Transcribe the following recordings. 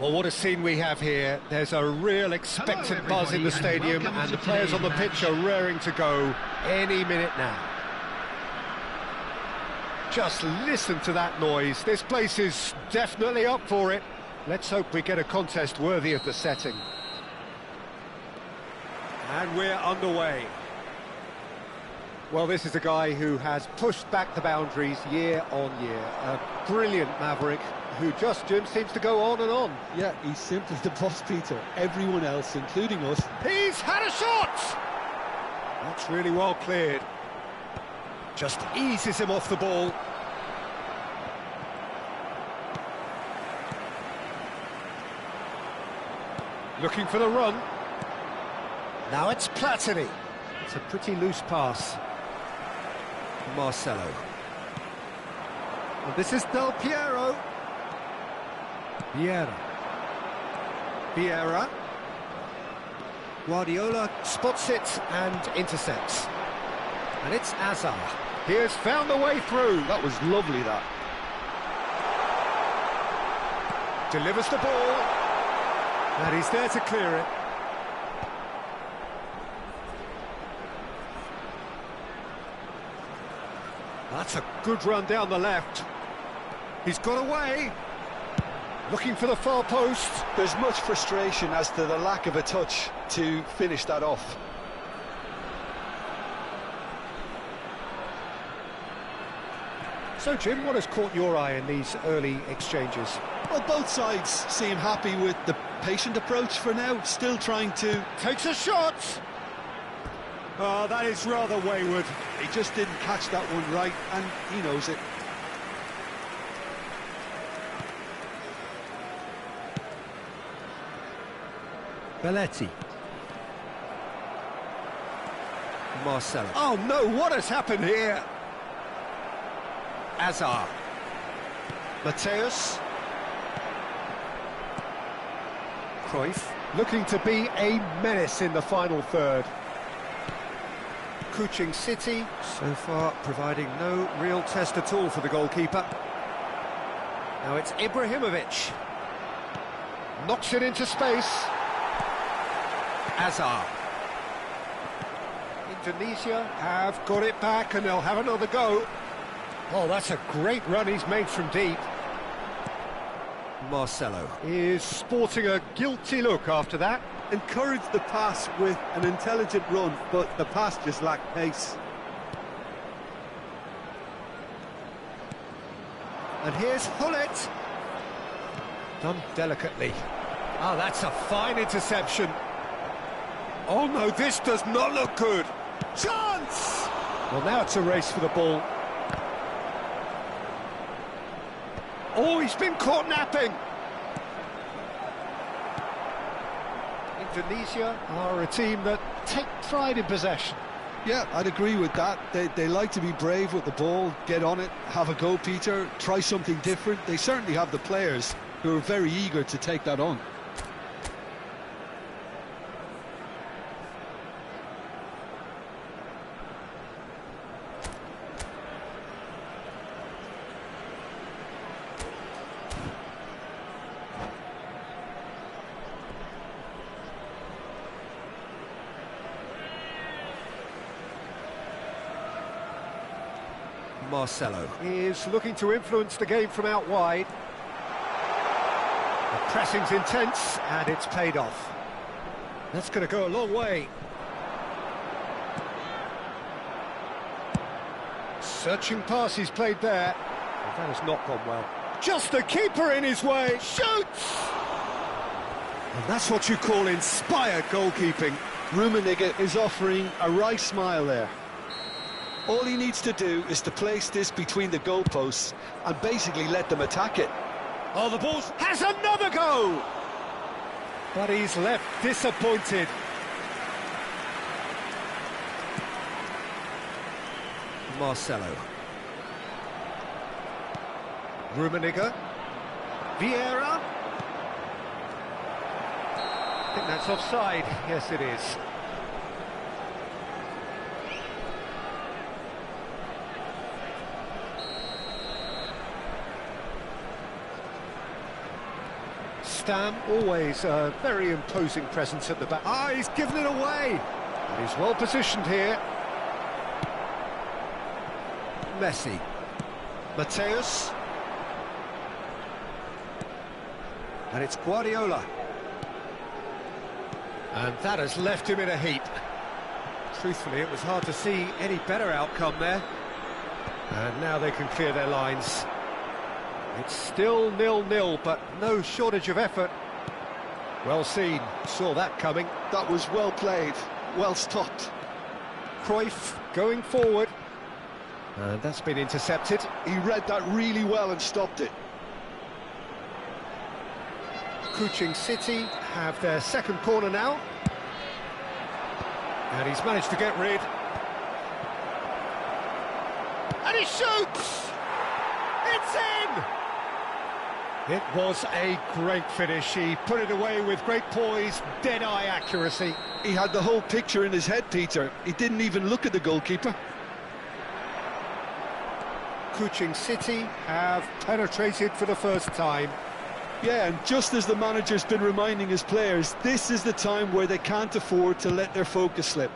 Well, what a scene we have here. There's a real expectant buzz in the stadium, and the players on the pitch are raring to go any minute now. Just listen to that noise. This place is definitely up for it. Let's hope we get a contest worthy of the setting. And we're underway. Well, this is a guy who has pushed back the boundaries year on year. A brilliant maverick who just, Jim, seems to go on and on. Yeah, he's simply the boss, Peter. Everyone else, including us. He's had a shot! That's really well cleared. Just eases him off the ball. Looking for the run. Now it's Platini. It's a pretty loose pass. Marcelo. And this is Del Piero. Vieira. Guardiola spots it and intercepts. And it's Azar. He has found the way through. That was lovely, that. Delivers the ball. And he's there to clear it. That's a good run down the left. He's got away. Looking for the far post. There's much frustration as to the lack of a touch to finish that off. So, Jim, what has caught your eye in these early exchanges? Well, both sides seem happy with the patient approach for now, still trying to... Takes a shot! Oh, that is rather wayward. He just didn't catch that one right, and he knows it. Belletti. Marcelo. Oh no, what has happened here? Azar. Mateus. Cruyff. Looking to be a menace in the final third. Kuching City, so far providing no real test at all for the goalkeeper. Now it's Ibrahimovic. Knocks it into space. Azar. Indonesia have got it back and they'll have another go. Oh, that's a great run he's made from deep. Marcelo is sporting a guilty look after that. Encouraged the pass with an intelligent run, but the pass just lacked pace. And here's Hullet. Done delicately. Oh, that's a fine interception. Oh no, this does not look good. Chance! Well, now it's a race for the ball. Oh, he's been caught napping. Indonesia are a team that take pride in possession. Yeah, I'd agree with that. They like to be brave with the ball, get on it, have a go, Peter, try something different. They certainly have the players who are very eager to take that on. Marcelo is looking to influence the game from out wide. The pressing's intense and it's paid off. That's going to go a long way. Searching pass he's played there. Well, that has not gone well. Just the keeper in his way. Shoots! And that's what you call inspired goalkeeping. Rummenigge is offering a wry smile there. All he needs to do is to place this between the goalposts and basically let them attack it. Oh, the ball has another go! But he's left disappointed. Marcelo. Rummenigge. Vieira. I think that's offside. Yes, it is. Stam, always a very imposing presence at the back. Ah, he's given it away! And he's well positioned here. Messi. Mateus. And it's Guardiola. And that has left him in a heap. Truthfully, it was hard to see any better outcome there. And now they can clear their lines. It's still 0-0, but no shortage of effort. Well seen, saw that coming. That was well played, well stopped. Cruyff going forward. And that's been intercepted. He read that really well and stopped it. Kuching City have their second corner now. And he's managed to get rid. And he shoots! It's in! It was a great finish. He put it away with great poise, dead-eye accuracy. He had the whole picture in his head, Peter. He didn't even look at the goalkeeper. Kuching City have penetrated for the first time. Yeah, and just as the manager's been reminding his players, this is the time where they can't afford to let their focus slip.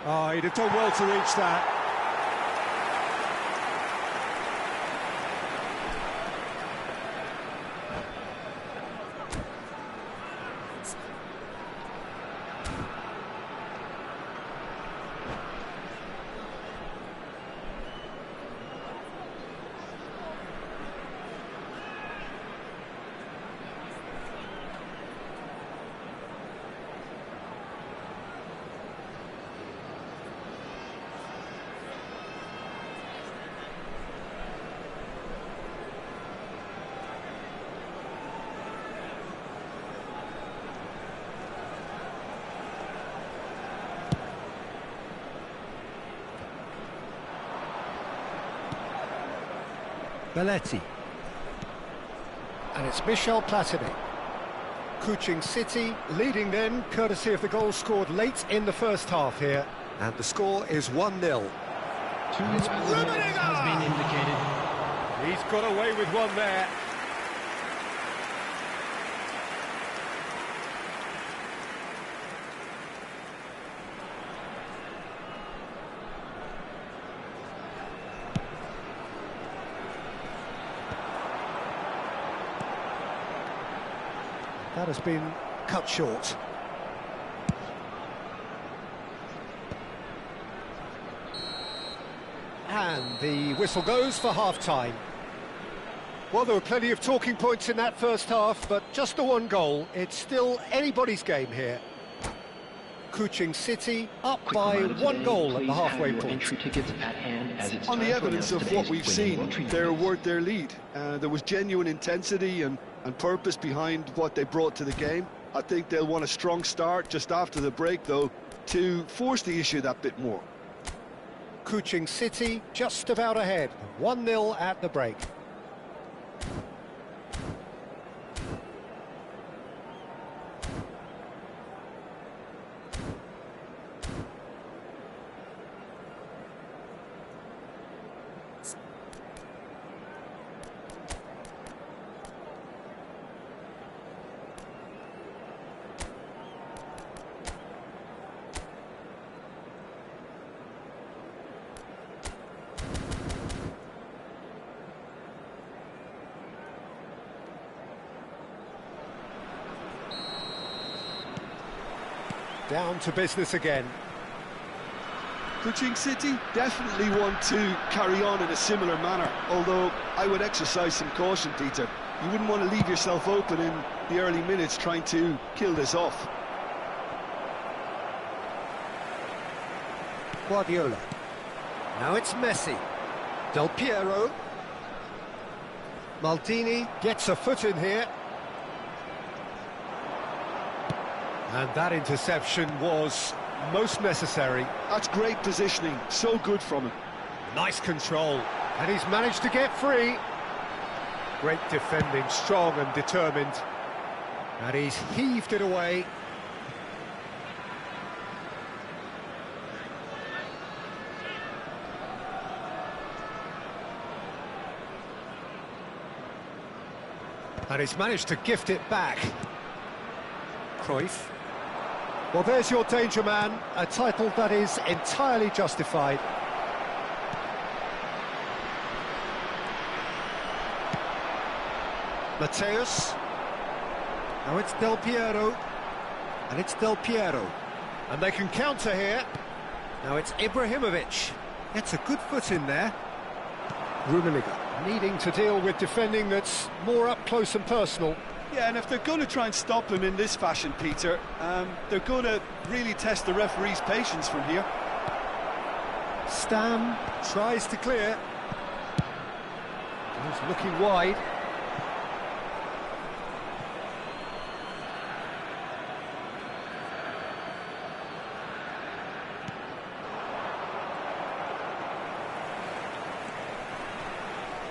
Oh, he'd have done well to reach that. Belletti. And it's Michel Platini. Kuching City leading then, courtesy of the goal scored late in the first half here. And the score is 1-0. It's has been indicated. He's got away with one there. That has been cut short. And the whistle goes for half-time. Well, there were plenty of talking points in that first half, but just the one goal. It's still anybody's game here. Kuching City up by one goal at the halfway point. On the evidence of what we've seen, they're worth their lead. There was genuine intensity and purpose behind what they brought to the game. I think they'll want a strong start just after the break, though, to force the issue that bit more. Kuching City just about ahead, 1-0 at the break. Down to business again. Kuching City definitely want to carry on in a similar manner, although I would exercise some caution, Peter. You wouldn't want to leave yourself open in the early minutes trying to kill this off. Guardiola. Now it's Messi. Del Piero. Maldini gets a foot in here. And that interception was most necessary. That's great positioning, so good from him. Nice control, and he's managed to get free. Great defending, strong and determined. And he's heaved it away. And he's managed to gift it back. Cruyff. Well, there's your danger man, a title that is entirely justified. Mateus. Now it's Del Piero. And it's Del Piero. And they can counter here. Now it's Ibrahimovic. Gets a good foot in there. Rummenigge needing to deal with defending that's more up close and personal. Yeah, and if they're going to try and stop him in this fashion, Peter, they're going to really test the referee's patience from here. Stam tries to clear. He's looking wide.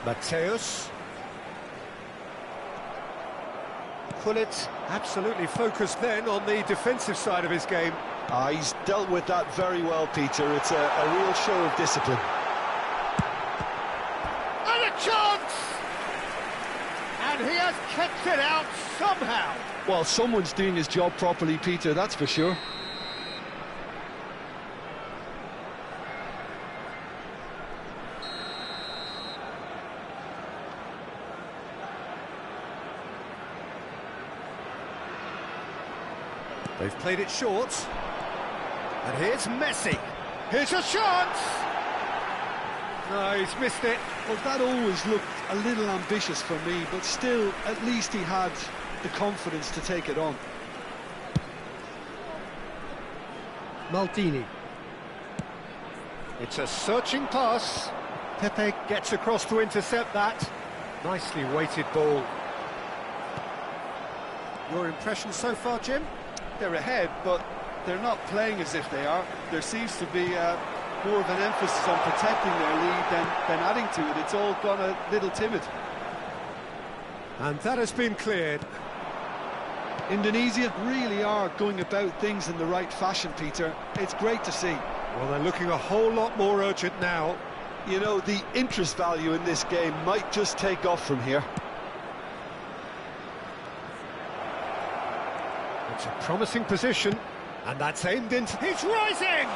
Mateus. Gullit absolutely focused then on the defensive side of his game. He's dealt with that very well, Peter. It's a real show of discipline. And a chance! And he has kept it out somehow. Well, someone's doing his job properly, Peter, that's for sure. They've played it short. And here's Messi. Here's a chance! No, he's missed it. Well, that always looked a little ambitious for me, but still, at least he had the confidence to take it on. Maldini. It's a searching pass. Pepe gets across to intercept that. Nicely weighted ball. Your impression so far, Jim? They're ahead, but they're not playing as if they are. There seems to be more of an emphasis on protecting their lead than adding to it. It's all gone a little timid. And that has been cleared. Indonesia really are going about things in the right fashion, Peter. It's great to see. Well, they're looking a whole lot more urgent now. You know, the interest value in this game might just take off from here. It's a promising position, and that's aimed into... He's rising!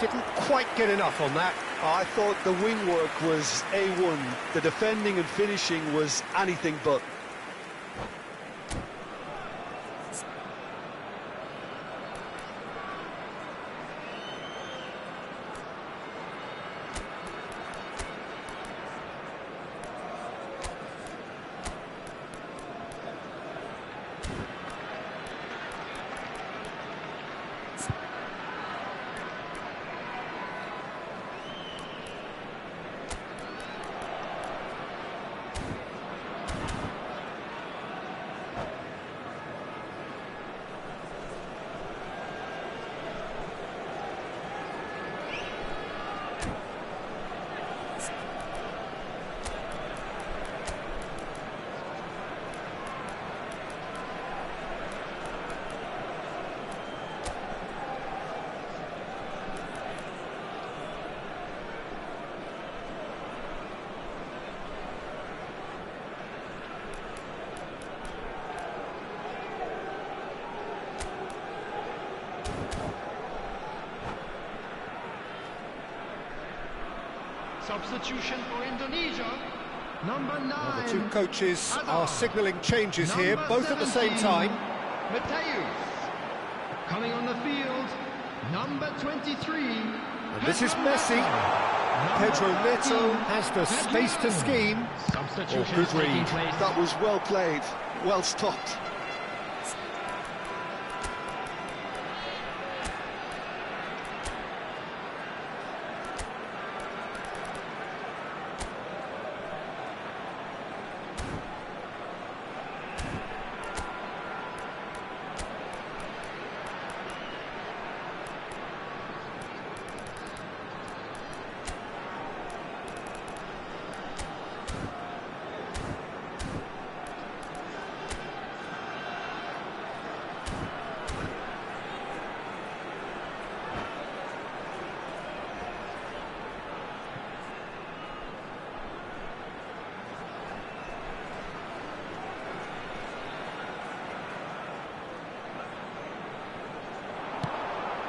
Didn't quite get enough on that. I thought the wing work was A1. The defending and finishing was anything but. Substitution for Indonesia. Number 9. Well, the two coaches are signalling changes here, both at the same 17, time. Mateus. Coming on the field, number 23. And this is Messi. Pedro Neto has the space to scheme. Substitution Good read. That was well played, well stopped.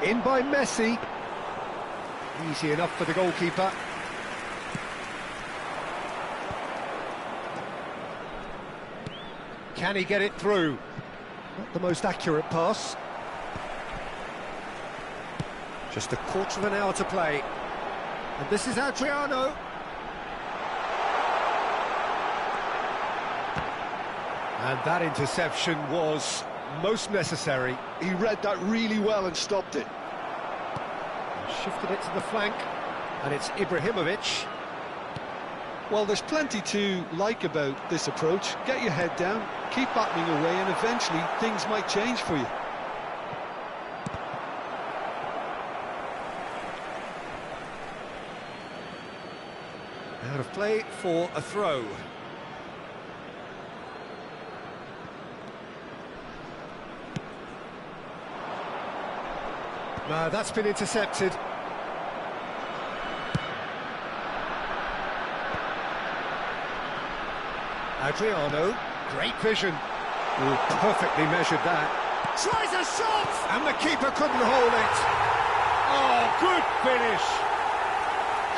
In by Messi. Easy enough for the goalkeeper. Can he get it through? Not the most accurate pass. Just a quarter of an hour to play. And this is Adriano. And that interception was most necessary. He read that really well and stopped it. Shifted it to the flank. And it's Ibrahimovic. Well, there's plenty to like about this approach. Get your head down, keep battling away, and eventually things might change for you. Out of play for a throw. No, that's been intercepted. Adriano, great vision. Oh, perfectly measured that. Tries a shot! And the keeper couldn't hold it. Oh, good finish.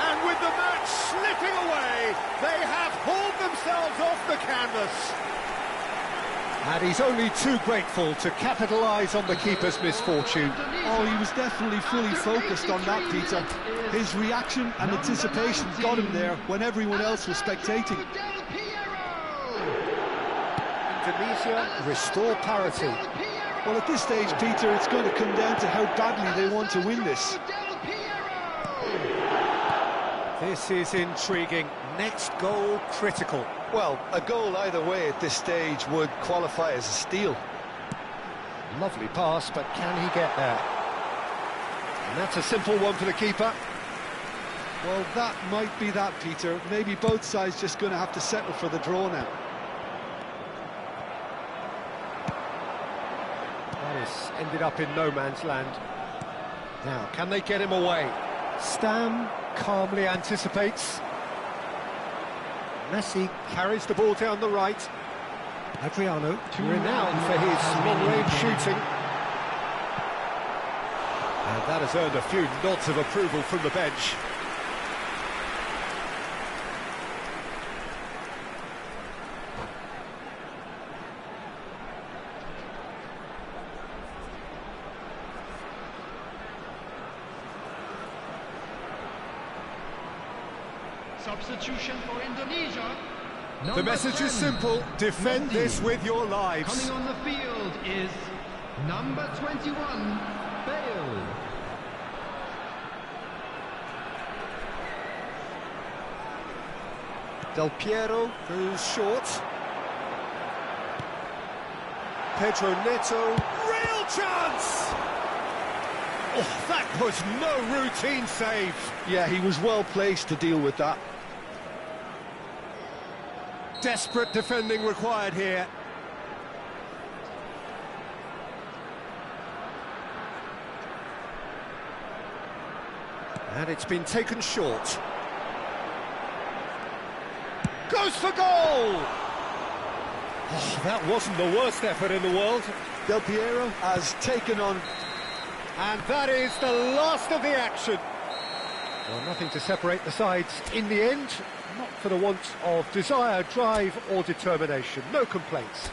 And with the match slipping away, they have hauled themselves off the canvas. And he's only too grateful to capitalise on the keeper's misfortune. Oh, he was definitely fully focused on that, Peter. His reaction and anticipation got him there when everyone else was spectating. Indonesia restore parity. Well, at this stage, Peter, it's going to come down to how badly they want to win this. This is intriguing. Next goal critical. Well, a goal either way at this stage would qualify as a steal. Lovely pass, but can he get there? And that's a simple one for the keeper. Well, that might be that, Peter. Maybe both sides just going to have to settle for the draw now. That has ended up in no man's land. Now, can they get him away? Stam calmly anticipates. Messi carries the ball down the right. Adriano, renowned for his long-range shooting. And that has earned a few nods of approval from the bench. Substitution for Indonesia. The message 10, is simple: defend Nandi. this with your lives. Coming on the field is number 21, Bale. Del Piero goes short. Pedro Neto, real chance! Oh, that was no routine save. Yeah, he was well placed to deal with that. Desperate defending required here. And it's been taken short. Goes for goal! Oh, that wasn't the worst effort in the world. Del Piero has taken on... And that is the last of the action. Well, nothing to separate the sides in the end. Not for the want of desire, drive or determination. No complaints.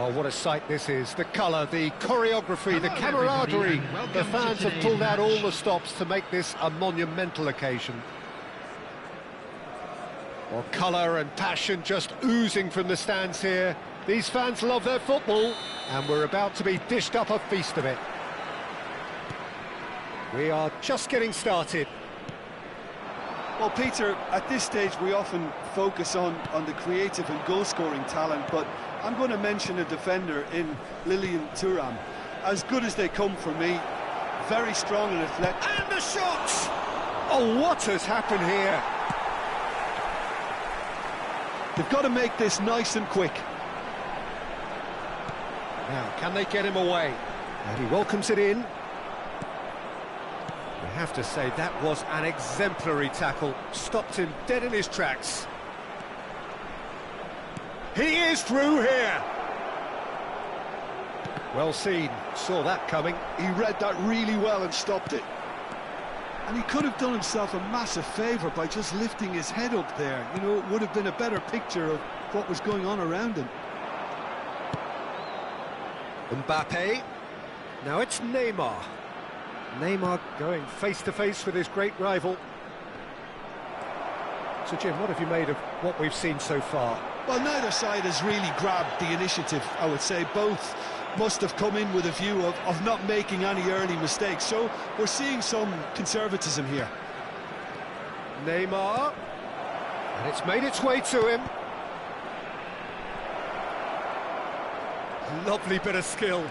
Well, what a sight this is. The colour, the choreography, the camaraderie. The fans have pulled out all the stops to make this a monumental occasion. Well, colour and passion just oozing from the stands here. These fans love their football, and we're about to be dished up a feast of it. We are just getting started. Well, Peter, at this stage we often focus on the creative and goal-scoring talent, but I'm going to mention a defender in Lilian Thuram. As good as they come for me, very strong and athletic. And the shots! Oh, what has happened here? They've got to make this nice and quick. Now, can they get him away? And he welcomes it in. I have to say, that was an exemplary tackle. Stopped him dead in his tracks. He is through here. Well seen. Saw that coming. He read that really well and stopped it. And he could have done himself a massive favour by just lifting his head up there. You know, it would have been a better picture of what was going on around him. Mbappe. Now it's Neymar. Neymar going face-to-face with his great rival. So, Jim, what have you made of what we've seen so far? Well, neither side has really grabbed the initiative, I would say. Both must have come in with a view of not making any early mistakes. So we're seeing some conservatism here. Neymar. And it's made its way to him. Lovely bit of skill.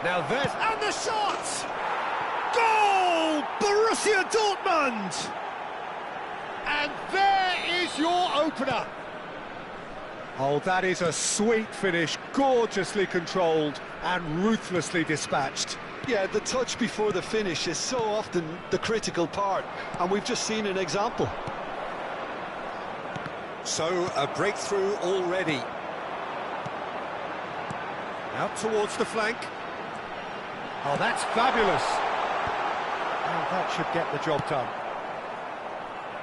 Now there's... And the shot! Goal! Borussia Dortmund! And there is your opener. Oh, that is a sweet finish, gorgeously controlled and ruthlessly dispatched. Yeah, the touch before the finish is so often the critical part, and we've just seen an example. So, a breakthrough already. Out towards the flank. Oh, that's fabulous. Oh, that should get the job done.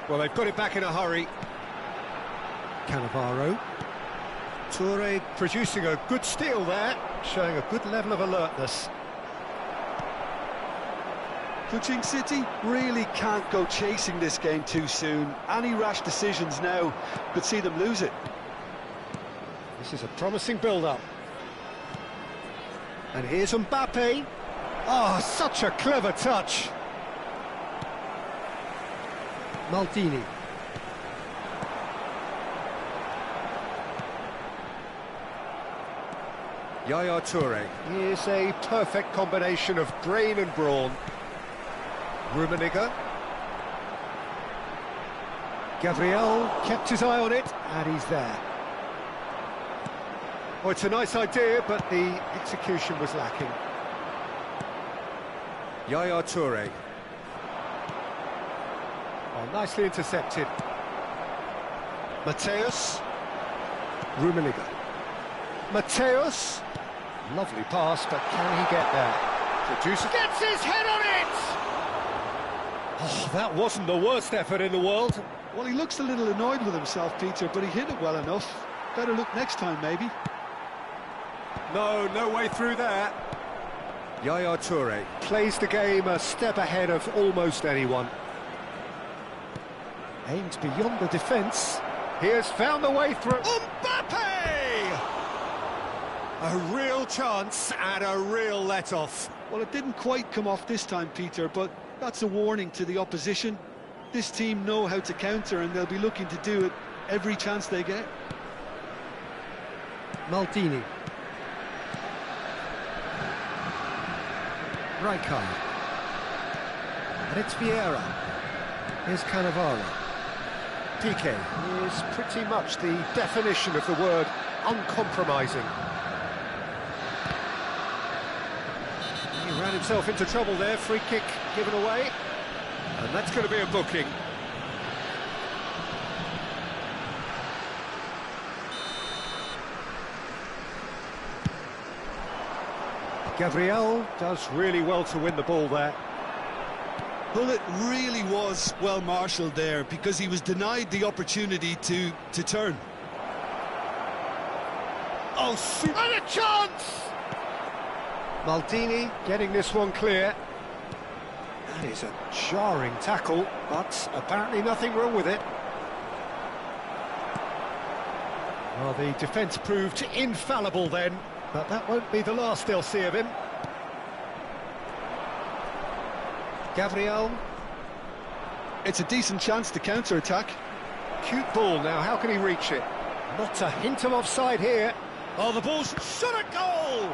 Well, they've got it back in a hurry. Cannavaro. Toure producing a good steal there, showing a good level of alertness. Kuching City really can't go chasing this game too soon. Any rash decisions now could see them lose it. This is a promising build-up. And here's Mbappe. Oh, such a clever touch. Maldini. Yaya Toure. Here's a perfect combination of brain and brawn. Rummenigge. Gabriel kept his eye on it, and he's there. Oh, it's a nice idea, but the execution was lacking. Yaya Toure. Oh, nicely intercepted. Mateus. Rummenigge. Mateus. Lovely pass, but can he get there? Producer gets his head on it! Oh, that wasn't the worst effort in the world. Well, he looks a little annoyed with himself, Peter, but he hit it well enough. Better look next time, maybe. No way through there. Yaya Toure plays the game a step ahead of almost anyone. Aims beyond the defence. He has found the way through. Mbappe! A real chance and a real let-off. Well, it didn't quite come off this time, Peter, but that's a warning to the opposition. This team know how to counter, and they'll be looking to do it every chance they get. Maldini. Rijkaard. And it's Vieira. Here's Cannavaro. Piqué is pretty much the definition of the word uncompromising. He ran himself into trouble there, free kick given away. And that's going to be a booking. Gabriel does really well to win the ball there. Well, it really was well marshalled there, because he was denied the opportunity to turn. Oh, and a chance! Maldini getting this one clear. That is a jarring tackle, but apparently nothing wrong with it. Well, the defence proved infallible then, but that won't be the last they'll see of him. Gabriel. It's a decent chance to counter-attack. Cute ball now, how can he reach it? Not a hint of offside here. Oh, the ball's shot at goal!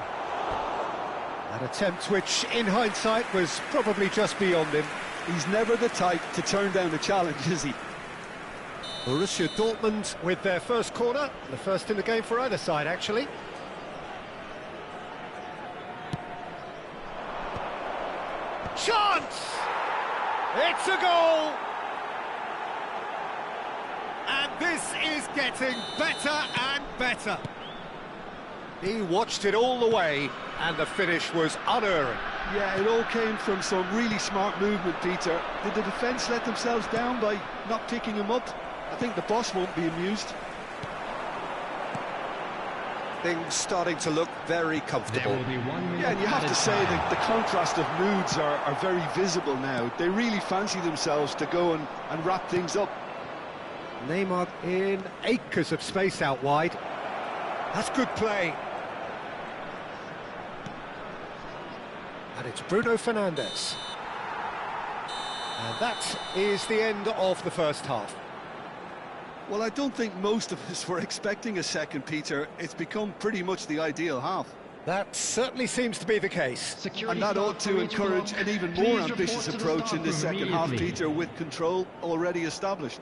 An attempt which, in hindsight, was probably just beyond him. He's never the type to turn down a challenge, is he? Borussia Dortmund with their first corner, the first in the game for either side, actually. Chance! It's a goal! And this is getting better and better. He watched it all the way, and the finish was unerring. Yeah, it all came from some really smart movement, Peter. Did the defence let themselves down by not picking him up? I think the boss won't be amused. Things starting to look very comfortable. There will be 1 minute. Yeah, and you have to say that the contrast of moods are very visible now. They really fancy themselves to go and wrap things up. Neymar in acres of space out wide. That's good play. And it's Bruno Fernandes. And that is the end of the first half. Well, I don't think most of us were expecting a second, Peter. It's become pretty much the ideal half. That certainly seems to be the case. Security And that ought to staff for encourage each an even block. more Please ambitious report to the approach in the staff second half, immediately. Peter, with control already established.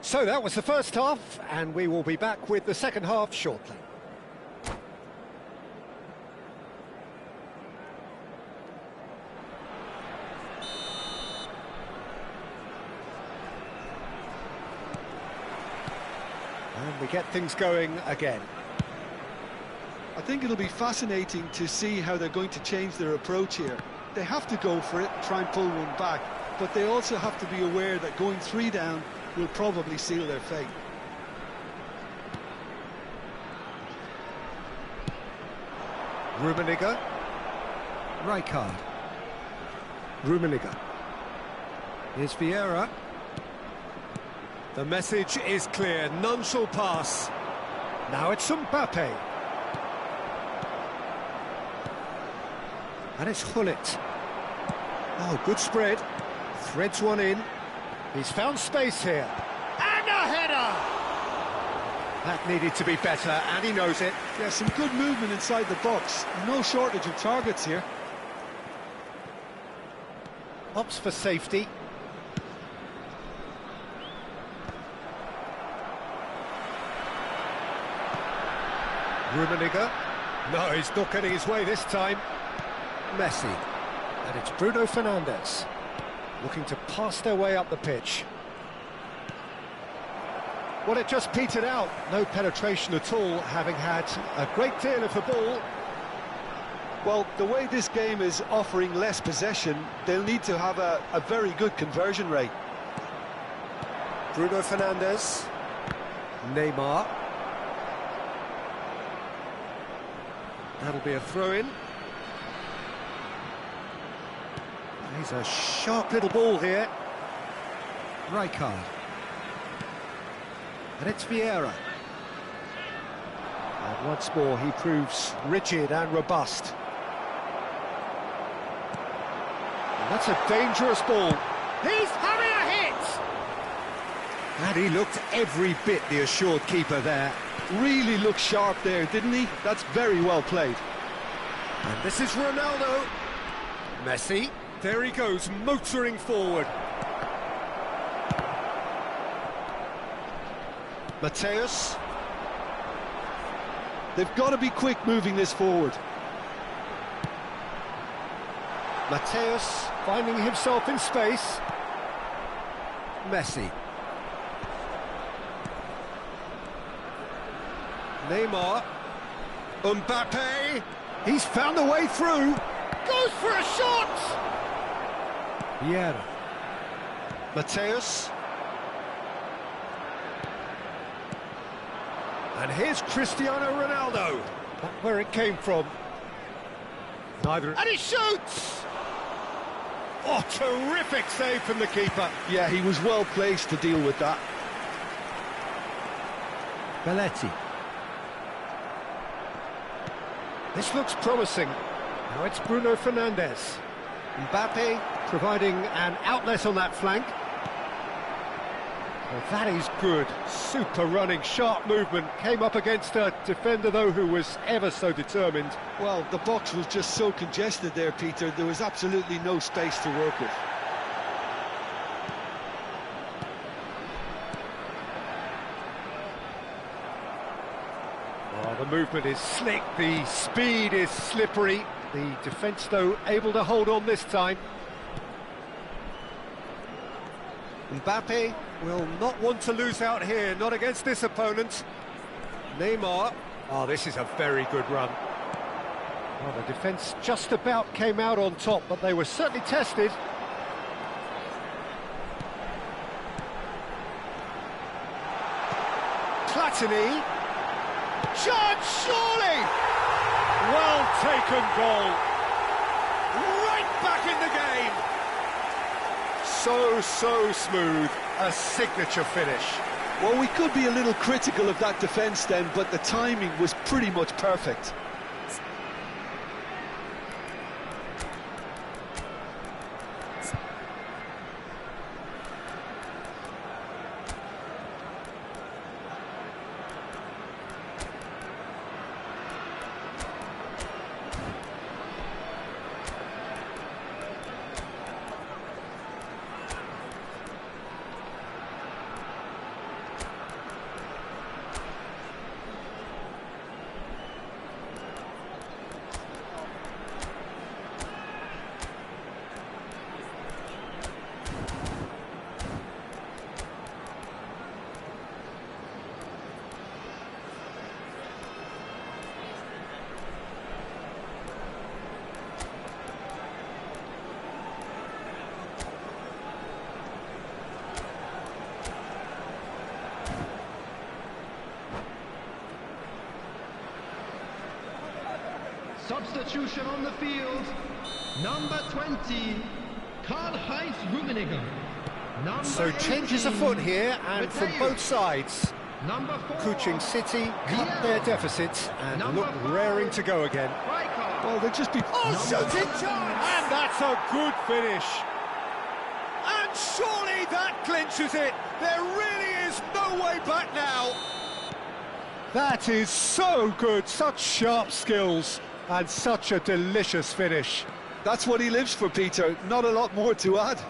So that was the first half, and we will be back with the second half shortly. And we get things going again. I think it'll be fascinating to see how they're going to change their approach here. They have to go for it, try and pull one back, but they also have to be aware that going 3 down will probably seal their fate. Rummenigge. Rijkaard. Rummenigge. Here's Vieira. The message is clear, none shall pass. Now it's Mbappe. And it's Gullit. Oh, good spread. Threads one in. He's found space here. And a header! That needed to be better, and he knows it. Yeah, some good movement inside the box. No shortage of targets here. Opts for safety. Rummenigge. No, he's not getting his way this time. Messi. And it's Bruno Fernandes. Looking to pass their way up the pitch. Well, it just petered out. No penetration at all, having had a great deal of the ball. Well, the way this game is offering less possession, they'll need to have a very good conversion rate. Bruno Fernandes. Neymar. That'll be a throw-in. He's a sharp little ball here. Rijkaard. And it's Vieira. And once more he proves rigid and robust. And that's a dangerous ball. He's having a hit! And he looked every bit the assured keeper there. Really looked sharp there, didn't he? That's very well played. And this is Ronaldo. Messi. There he goes, motoring forward. Mateus. They've got to be quick moving this forward. Mateus finding himself in space. Messi. Neymar. Mbappe. He's found a way through. Goes for a shot! Vieira. Mateus. And here's Cristiano Ronaldo. Not where it came from. Neither. And he shoots! Oh, terrific save from the keeper. Yeah, he was well placed to deal with that. Belletti. This looks promising. Now it's Bruno Fernandes. Mbappe providing an outlet on that flank. Well, that is good. Super running, sharp movement. Came up against a defender, though, who was ever so determined. Well, the box was just so congested there, Peter. There was absolutely no space to work with. Oh, the movement is slick, the speed is slippery. The defence, though, able to hold on this time. Mbappe will not want to lose out here, not against this opponent. Neymar. Oh, this is a very good run. Well, the defence just about came out on top, but they were certainly tested. Platini. Chance, surely! Well taken goal. Right back in the game. So smooth. A signature finish. Well, we could be a little critical of that defence then, but the timing was pretty much perfect. Substitution on the field. Number 20, Karl-Heinz Rummenigge. So changes afoot here, and from both sides. Number 4, Kuching City cut their deficit and look raring to go again. Well, they'll just be... Oh, shooting chance! And that's a good finish. And surely that clinches it. There really is no way back now. That is so good, such sharp skills, and such a delicious finish. That's what he lives for, Peter. Not a lot more to add.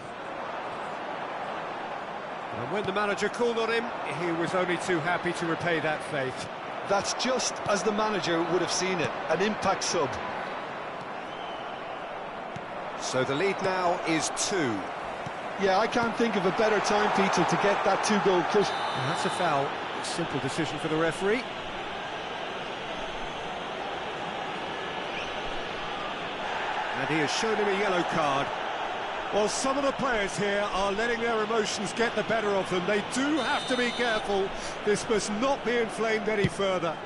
And when the manager called on him, he was only too happy to repay that faith. That's just as the manager would have seen it, an impact sub. So the lead now is 2. Yeah, I can't think of a better time, Peter, to get that 2-goal cut. And that's a foul. Simple decision for the referee. And he has shown him a yellow card. Well, some of the players here are letting their emotions get the better of them. They do have to be careful. This must not be inflamed any further.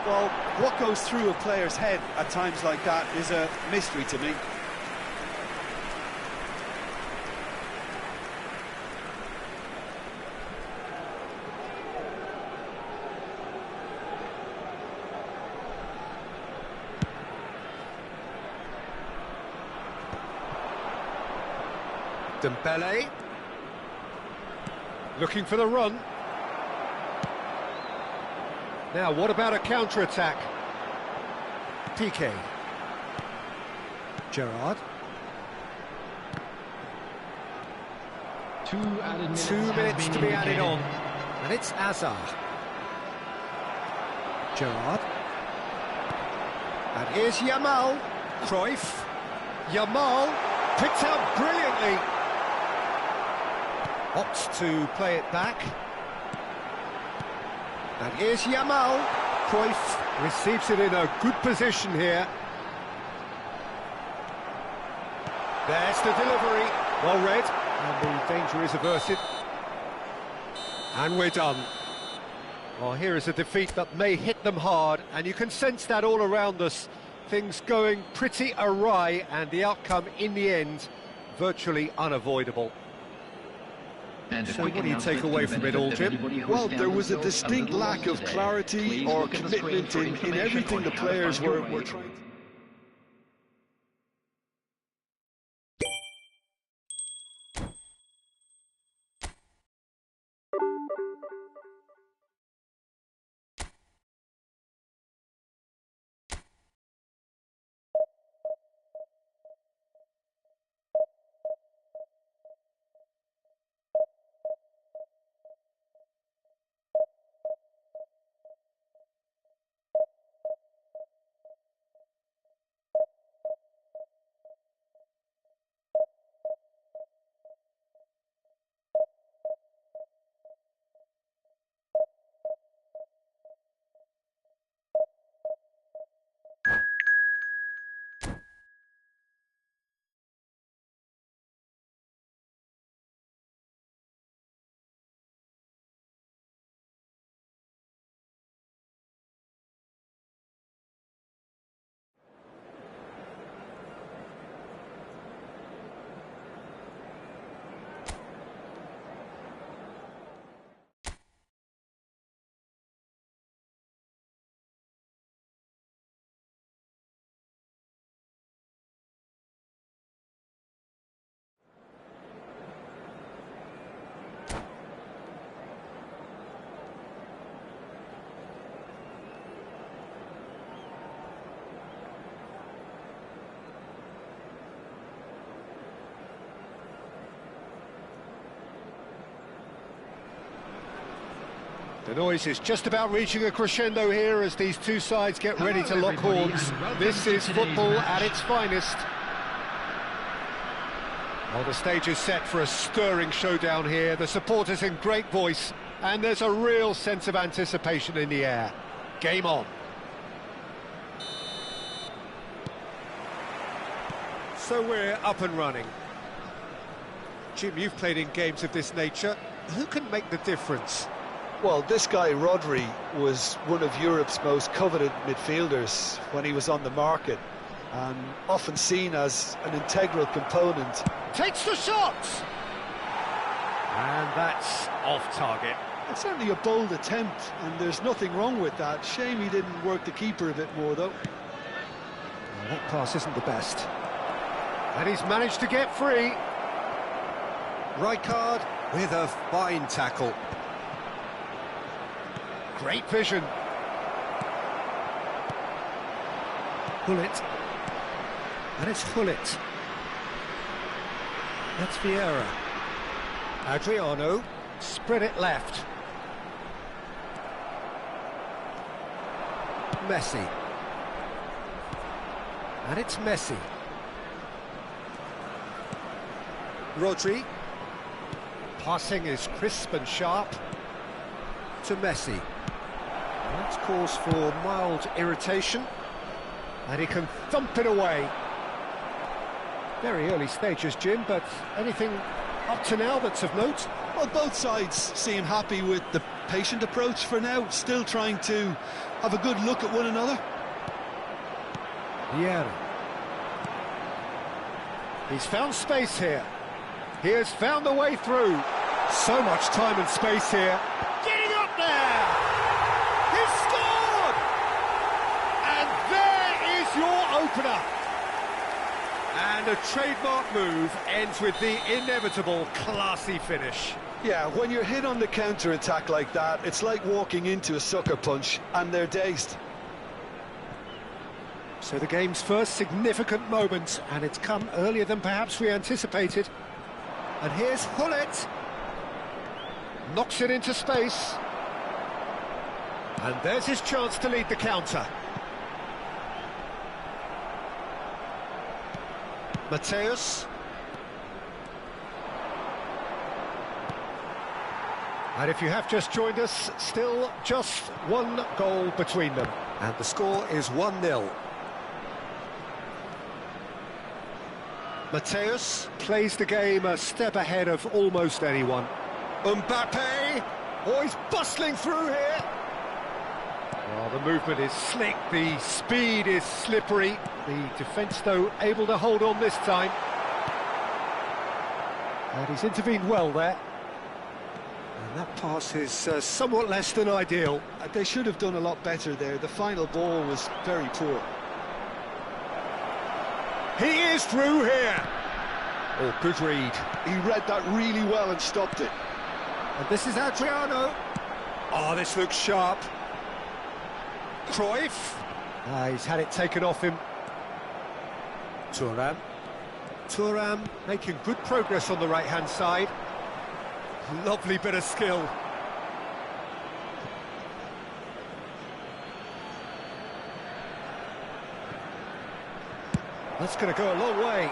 Well, what goes through a player's head at times like that is a mystery to me. Dembele. Looking for the run. Now, what about a counter-attack? Piqué. Gerrard. 2 minutes 2 minutes to be added on. And it's Hazard. Gerrard. And here's Yamal. Cruyff. Yamal picked out brilliantly. Opts to play it back. And here's Yamal. Cruyff receives it in a good position here. There's the delivery. Well read. And the danger is averted. And we're done. Well, here is a defeat that may hit them hard, and you can sense that all around us. Things going pretty awry, and the outcome in the end virtually unavoidable. So what do you take away from it all, Jim? Well, there was a distinct lack of clarity or commitment in everything the players were trying to... The noise is just about reaching a crescendo here as these two sides get ready to lock horns. This is football at its finest. Well, the stage is set for a stirring showdown here. The supporters in great voice, and there's a real sense of anticipation in the air. Game on. So we're up and running. Jim, you've played in games of this nature. Who can make the difference? Well, this guy, Rodri, was one of Europe's most coveted midfielders when he was on the market, and often seen as an integral component. Takes the shot! And that's off target. It's certainly a bold attempt, and there's nothing wrong with that. Shame he didn't work the keeper a bit more, though. Well, that pass isn't the best. And he's managed to get free. Rijkaard with a fine tackle. Great vision. Hullet. And it's Hullet. That's Vieira. Adriano. Spread it left. Messi. And it's Messi. Rodri. Passing is crisp and sharp. To Messi. That's cause for mild irritation. And he can thump it away. Very early stages, Jim, but anything up to now that's of note? Well, both sides seem happy with the patient approach for now, still trying to have a good look at one another. Vieira. He's found space here. He has found the way through. So much time and space here. Getting up there! He's scored! And there is your opener. And a trademark move ends with the inevitable classy finish. Yeah, when you're hit on the counter-attack like that, it's like walking into a sucker punch, and they're dazed. So the game's first significant moment, and it's come earlier than perhaps we anticipated. And here's Hullet. Knocks it into space. And there's his chance to lead the counter. Mateus. And if you have just joined us, still just one goal between them. And the score is 1-0. Mateus plays the game a step ahead of almost anyone. Mbappe! Oh, he's bustling through here! Oh, the movement is slick, the speed is slippery. The defence, though, able to hold on this time. And he's intervened well there. And that pass is somewhat less than ideal. They should have done a lot better there. The final ball was very poor. He is through here! Oh, good read. He read that really well and stopped it. And this is Adriano. Oh, this looks sharp. Cruyff. He's had it taken off him. Thuram. Thuram making good progress on the right-hand side. Lovely bit of skill. That's going to go a long way.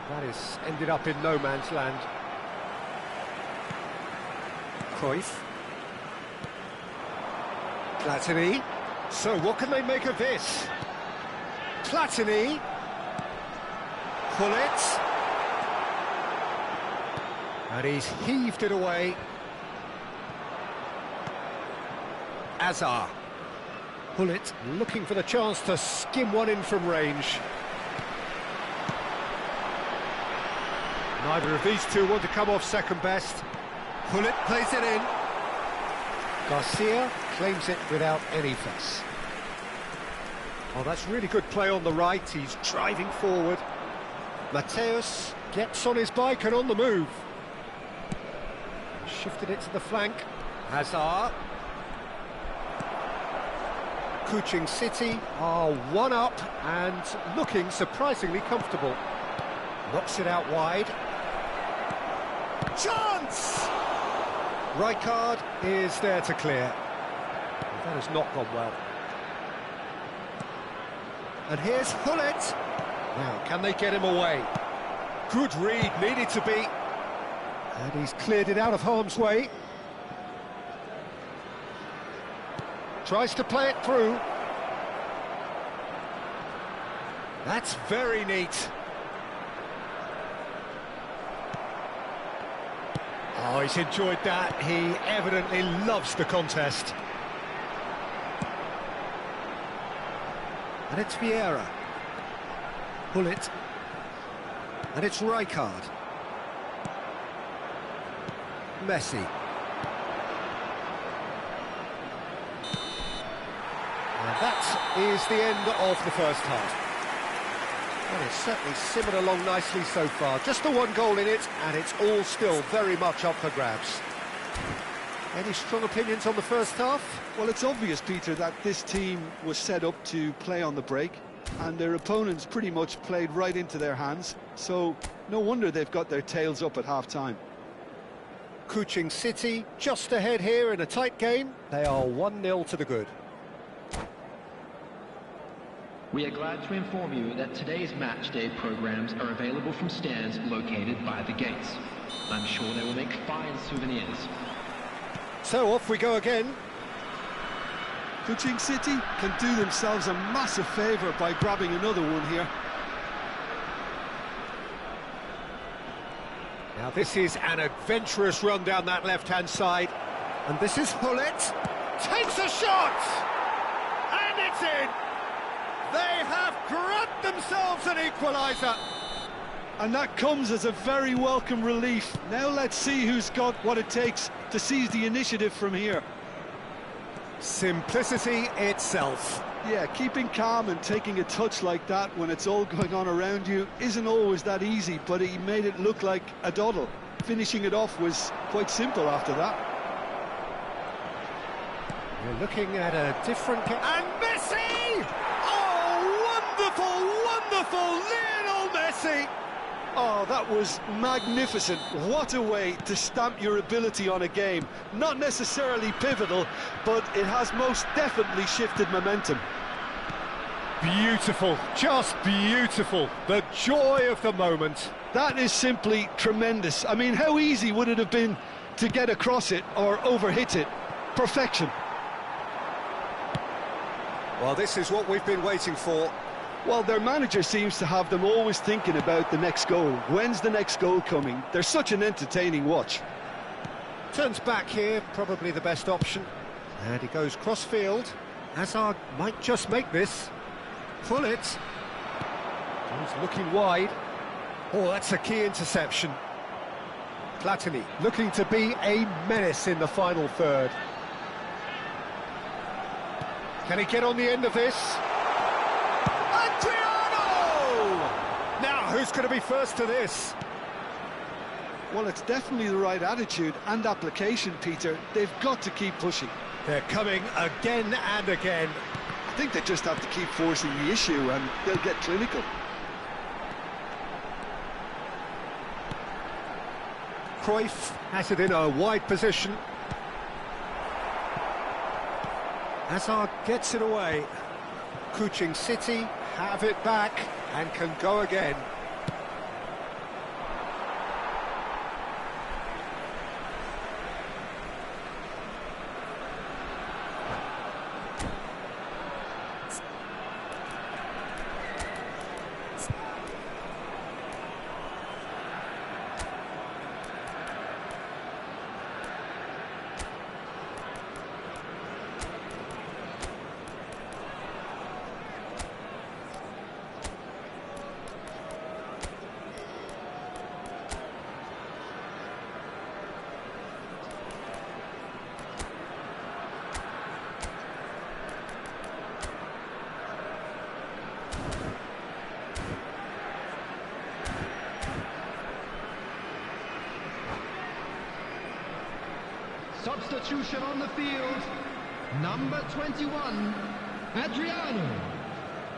That has ended up in no man's land. Cruyff. Platini. So what can they make of this? Platini. Hullet. And he's heaved it away. Azar. Hullet looking for the chance to skim one in from range. Neither of these two want to come off second best. Hullet plays it in. Garcia claims it without any fuss. Oh, that's really good play on the right. He's driving forward. Mateus gets on his bike and on the move. Shifted it to the flank. Hazard. Kuching City are one up and looking surprisingly comfortable. Knocks it out wide. Chance! Right card is there to clear. That has not gone well. And here's Hullet. Now, can they get him away? Good read, needed to be. And he's cleared it out of harm's way. Tries to play it through. That's very neat. Oh, he's enjoyed that. He evidently loves the contest. And it's Vieira. Hullet. And it's Rijkaard. Messi. And that is the end of the first half. Well, it's certainly simmered along nicely so far. Just the one goal in it, and it's all still very much up for grabs. Any strong opinions on the first half? Well, it's obvious, Peter, that this team was set up to play on the break, and their opponents pretty much played right into their hands, so no wonder they've got their tails up at half-time. Kuching City just ahead here in a tight game. They are 1-0 to the good. We are glad to inform you that today's match day programs are available from stands located by the gates. I'm sure they will make fine souvenirs. So off we go again. Kuching City can do themselves a massive favour by grabbing another one here. Now this is an adventurous run down that left-hand side. And this is Hullet. Takes a shot! And it's in! They have grabbed themselves an equaliser. And that comes as a very welcome relief. Now let's see who's got what it takes to seize the initiative from here. Simplicity itself. Yeah, keeping calm and taking a touch like that when it's all going on around you isn't always that easy, but he made it look like a doddle. Finishing it off was quite simple after that. You're looking at a different... And Messi! Oh, wonderful, wonderful Lionel Messi! Oh, that was magnificent. What a way to stamp your ability on a game. Not necessarily pivotal, but it has most definitely shifted momentum. Beautiful, just beautiful. The joy of the moment. That is simply tremendous. I mean, how easy would it have been to get across it or overhit it? Perfection. Well, this is what we've been waiting for. Well, their manager seems to have them always thinking about the next goal. When's the next goal coming? They're such an entertaining watch. Turns back here, probably the best option. And he goes cross-field. Hazard might just make this. Pull it. He's looking wide. Oh, that's a key interception. Platini looking to be a menace in the final third. Can he get on the end of this? Now, who's going to be first to this? Well, it's definitely the right attitude and application, Peter. They've got to keep pushing. They're coming again and again. I think they just have to keep forcing the issue and they'll get clinical. Cruyff has it in a wide position. Hazard gets it away. Kuching City have it back and can go again. Substitution on the field. Number 21, Adriano.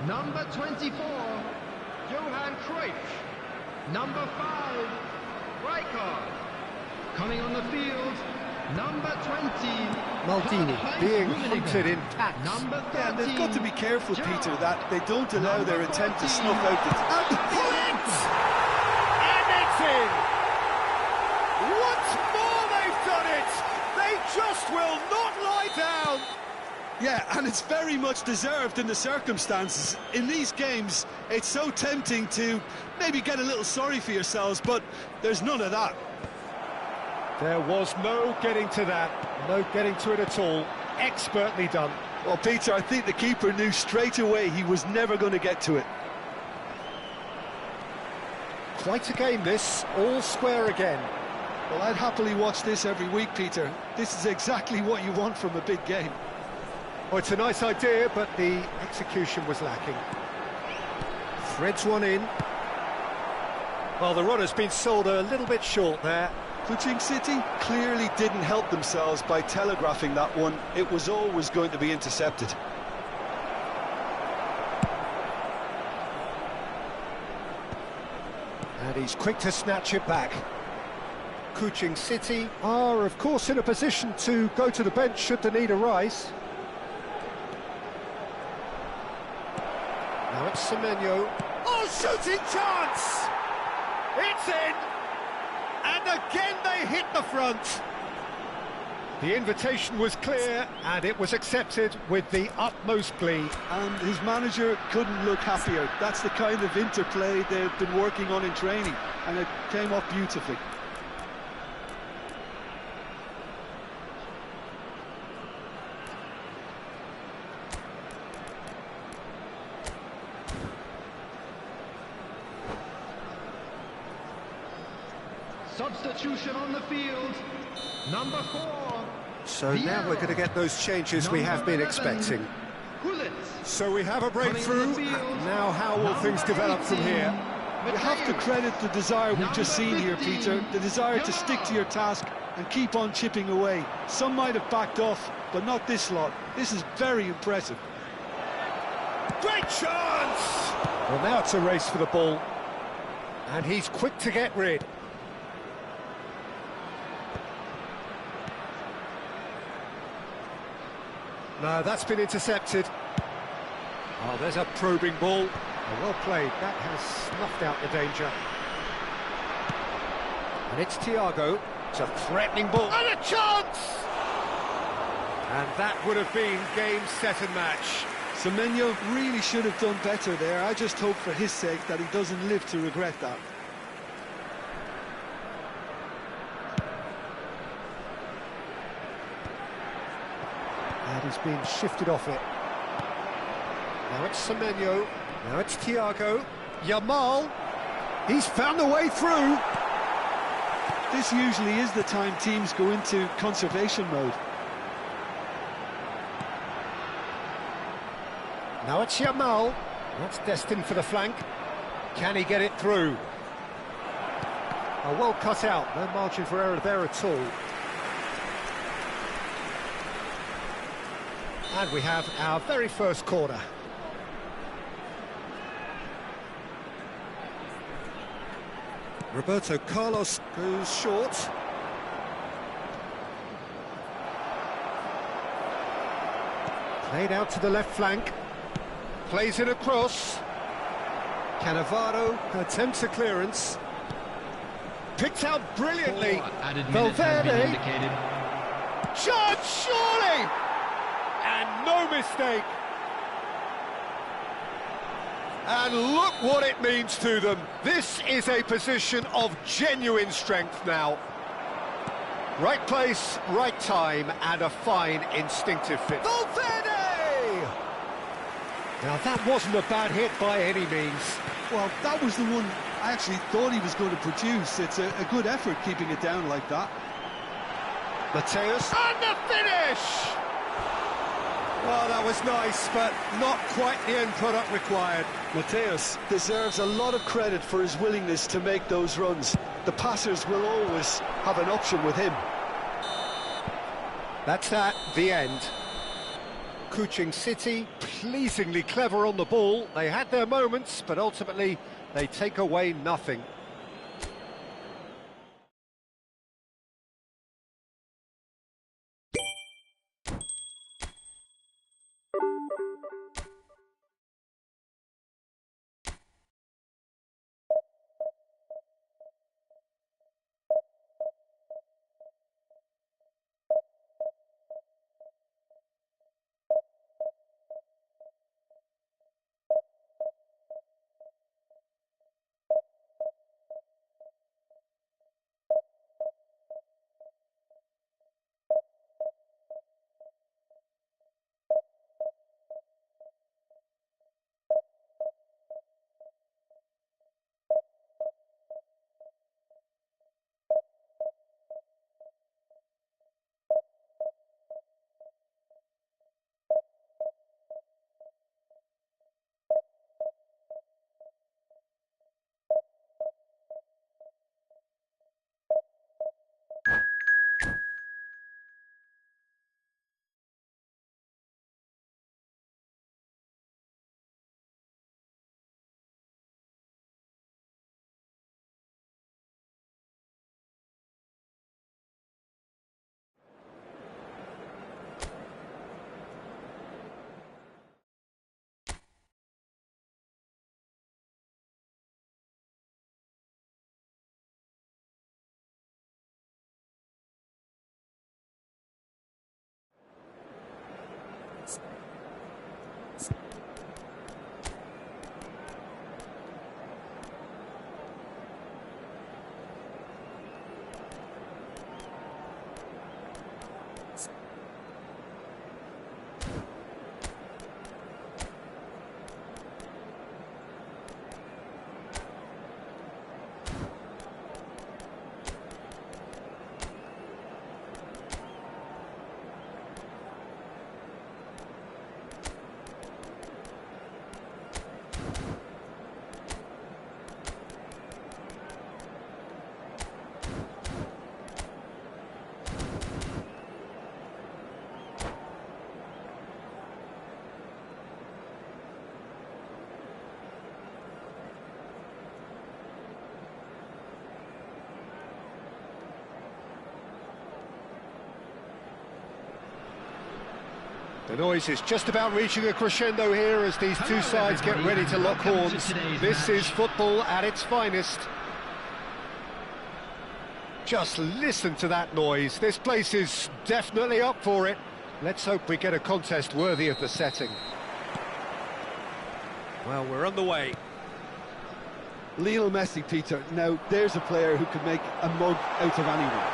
Number 24, Johan Cruyff. Number 5, Rijkaard. Coming on the field, Number 20. Maldini being hunted in packs. Number 13. Yeah, they've got to be careful, Peter, that they don't allow their attempt to snuff out the... And it's in! Once more they've done it! They just will not lie down! Yeah, and it's very much deserved in the circumstances. In these games, it's so tempting to maybe get a little sorry for yourselves, but there's none of that. There was no getting to that, no getting to it at all. Expertly done. Well, Peter, I think the keeper knew straight away he was never going to get to it. Quite a game this, all square again. Well, I'd happily watch this every week, Peter. This is exactly what you want from a big game. Oh, it's a nice idea, but the execution was lacking. Threads one in. Well, the runner's been sold a little bit short there. Kuching City clearly didn't help themselves by telegraphing that one. It was always going to be intercepted. And he's quick to snatch it back. Kuching City are, of course, in a position to go to the bench should the need arise. Now it's Semenyo. Oh, shooting chance! It's in! And again they hit the front. The invitation was clear and it was accepted with the utmost glee. And his manager couldn't look happier. That's the kind of interplay they've been working on in training, and it came off beautifully. Substitution on the field. Number 4. So now we're going to get those changes we have been expecting. So we have a breakthrough. Now how will things develop from here? You have to credit the desire we've just seen here, Peter. The desire to stick to your task and keep on chipping away. Some might have backed off, but not this lot. This is very impressive. Great chance! Well, now it's a race for the ball. And he's quick to get rid. No, that's been intercepted. Oh, there's a probing ball. Oh, well played. That has snuffed out the danger. And it's Thiago. It's a threatening ball. And a chance! And that would have been game, set and match. Semenyo really should have done better there. I just hope for his sake that he doesn't live to regret that. And he's been shifted off it. Now it's Semenyo. Now it's Thiago. Yamal. He's found a way through. This usually is the time teams go into conservation mode. Now it's Yamal. That's destined for the flank. Can he get it through? Oh, well cut out. No margin for error there at all. And we have our very first corner. Roberto Carlos goes short. Played out to the left flank. Plays it across. Cannavaro attempts a clearance. Picked out brilliantly. Valverde. Chance, surely! And no mistake. And look what it means to them. This is a position of genuine strength now. Right place, right time, and a fine instinctive fit. Valverde! Now that wasn't a bad hit by any means. Well, that was the one I actually thought he was going to produce. It's a good effort keeping it down like that. Mateus. And the finish! Well, that was nice, but not quite the end product required. Mateus deserves a lot of credit for his willingness to make those runs. The passers will always have an option with him. That's that, the end. Kuching City, pleasingly clever on the ball. They had their moments, but ultimately they take away nothing. The noise is just about reaching a crescendo here as these two sides get ready to lock horns. This is football at its finest. Just listen to that noise. This place is definitely up for it. Let's hope we get a contest worthy of the setting. Well, we're on the way. Lionel Messi, Peter. Now, there's a player who could make a mug out of anyone.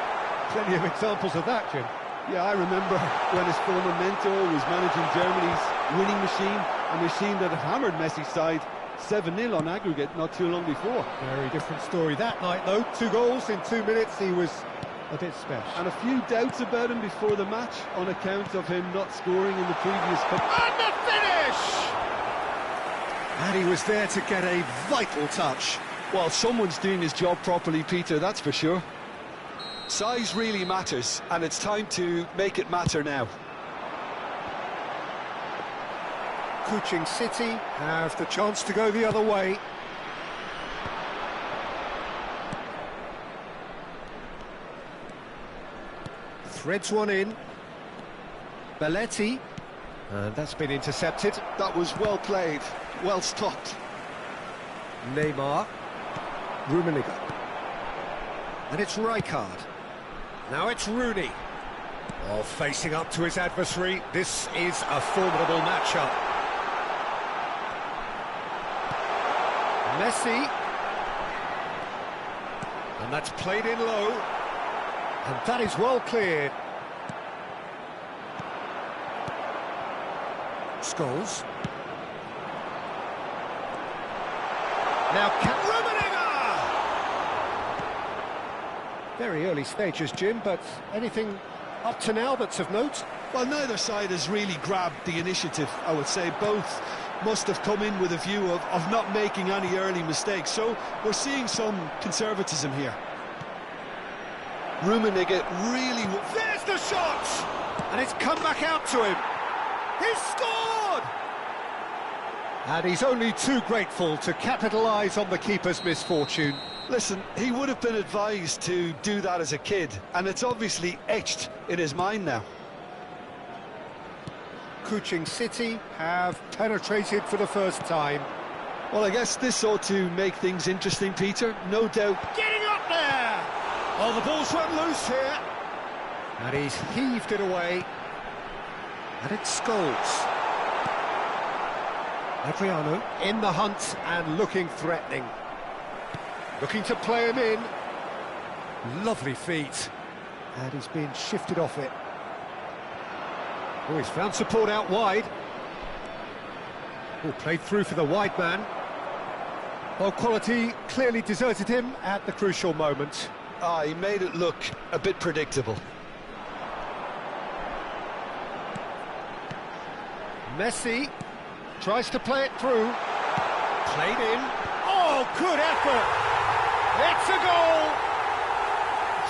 Plenty of examples of that, Jim. Yeah, I remember when his former mentor was managing Germany's winning machine, a machine that had hammered Messi's side 7-0 on aggregate not too long before. Very different story that night, though. 2 goals in 2 minutes, he was a bit special. And a few doubts about him before the match on account of him not scoring in the previous cup. And the finish! And he was there to get a vital touch. Well, someone's doing his job properly, Peter, that's for sure. Size really matters, and it's time to make it matter now. Kuching City have the chance to go the other way. Threads one in. Belletti. And that's been intercepted. That was well played, well stopped. Neymar. Rummenigge. And it's Rijkaard. Now it's Rooney. Oh, facing up to his adversary. This is a formidable matchup. Messi. And that's played in low. And that is well cleared. Scholes. Now Rummenigge! Very early stages, Jim, but anything up to now that's of note? Well, neither side has really grabbed the initiative, I would say. Both must have come in with a view of not making any early mistakes. So we're seeing some conservatism here. Rummenigge really... There's the shot! And it's come back out to him. He's scored! And he's only too grateful to capitalise on the keeper's misfortune. Listen, he would have been advised to do that as a kid, and it's obviously etched in his mind now. Kuching City have penetrated for the first time. Well, I guess this ought to make things interesting, Peter. No doubt. Getting up there! Oh, the ball's run loose here. And he's heaved it away. And it's Scholes. Adriano in the hunt and looking threatening. Looking to play him in. Lovely feet. And he's been shifted off it. Oh, he's found support out wide. Oh, played through for the wide man. Well, quality clearly deserted him at the crucial moment. Ah, he made it look a bit predictable. Messi tries to play it through. Played in. Oh, good effort! It's a goal!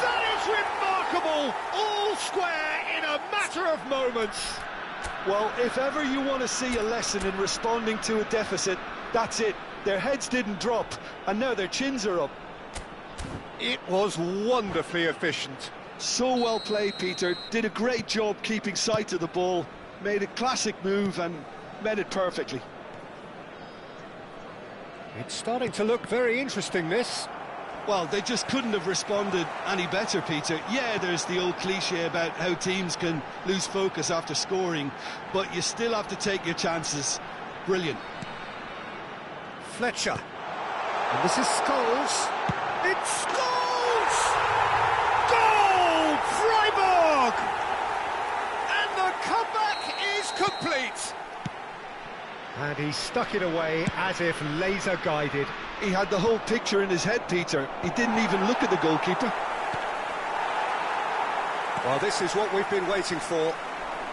That is remarkable! All square in a matter of moments. Well, if ever you want to see a lesson in responding to a deficit, that's it. Their heads didn't drop, and now their chins are up. It was wonderfully efficient. So well played, Peter. Did a great job keeping sight of the ball. Made a classic move and met it perfectly. It's starting to look very interesting, this. Well, they just couldn't have responded any better, Peter. Yeah, there's the old cliche about how teams can lose focus after scoring, but you still have to take your chances. Brilliant. Fletcher. And this is Scholes. It's Scholes! Goal! Freiburg! And the comeback is complete. And he stuck it away as if laser-guided. He had the whole picture in his head, Peter. He didn't even look at the goalkeeper. Well, this is what we've been waiting for.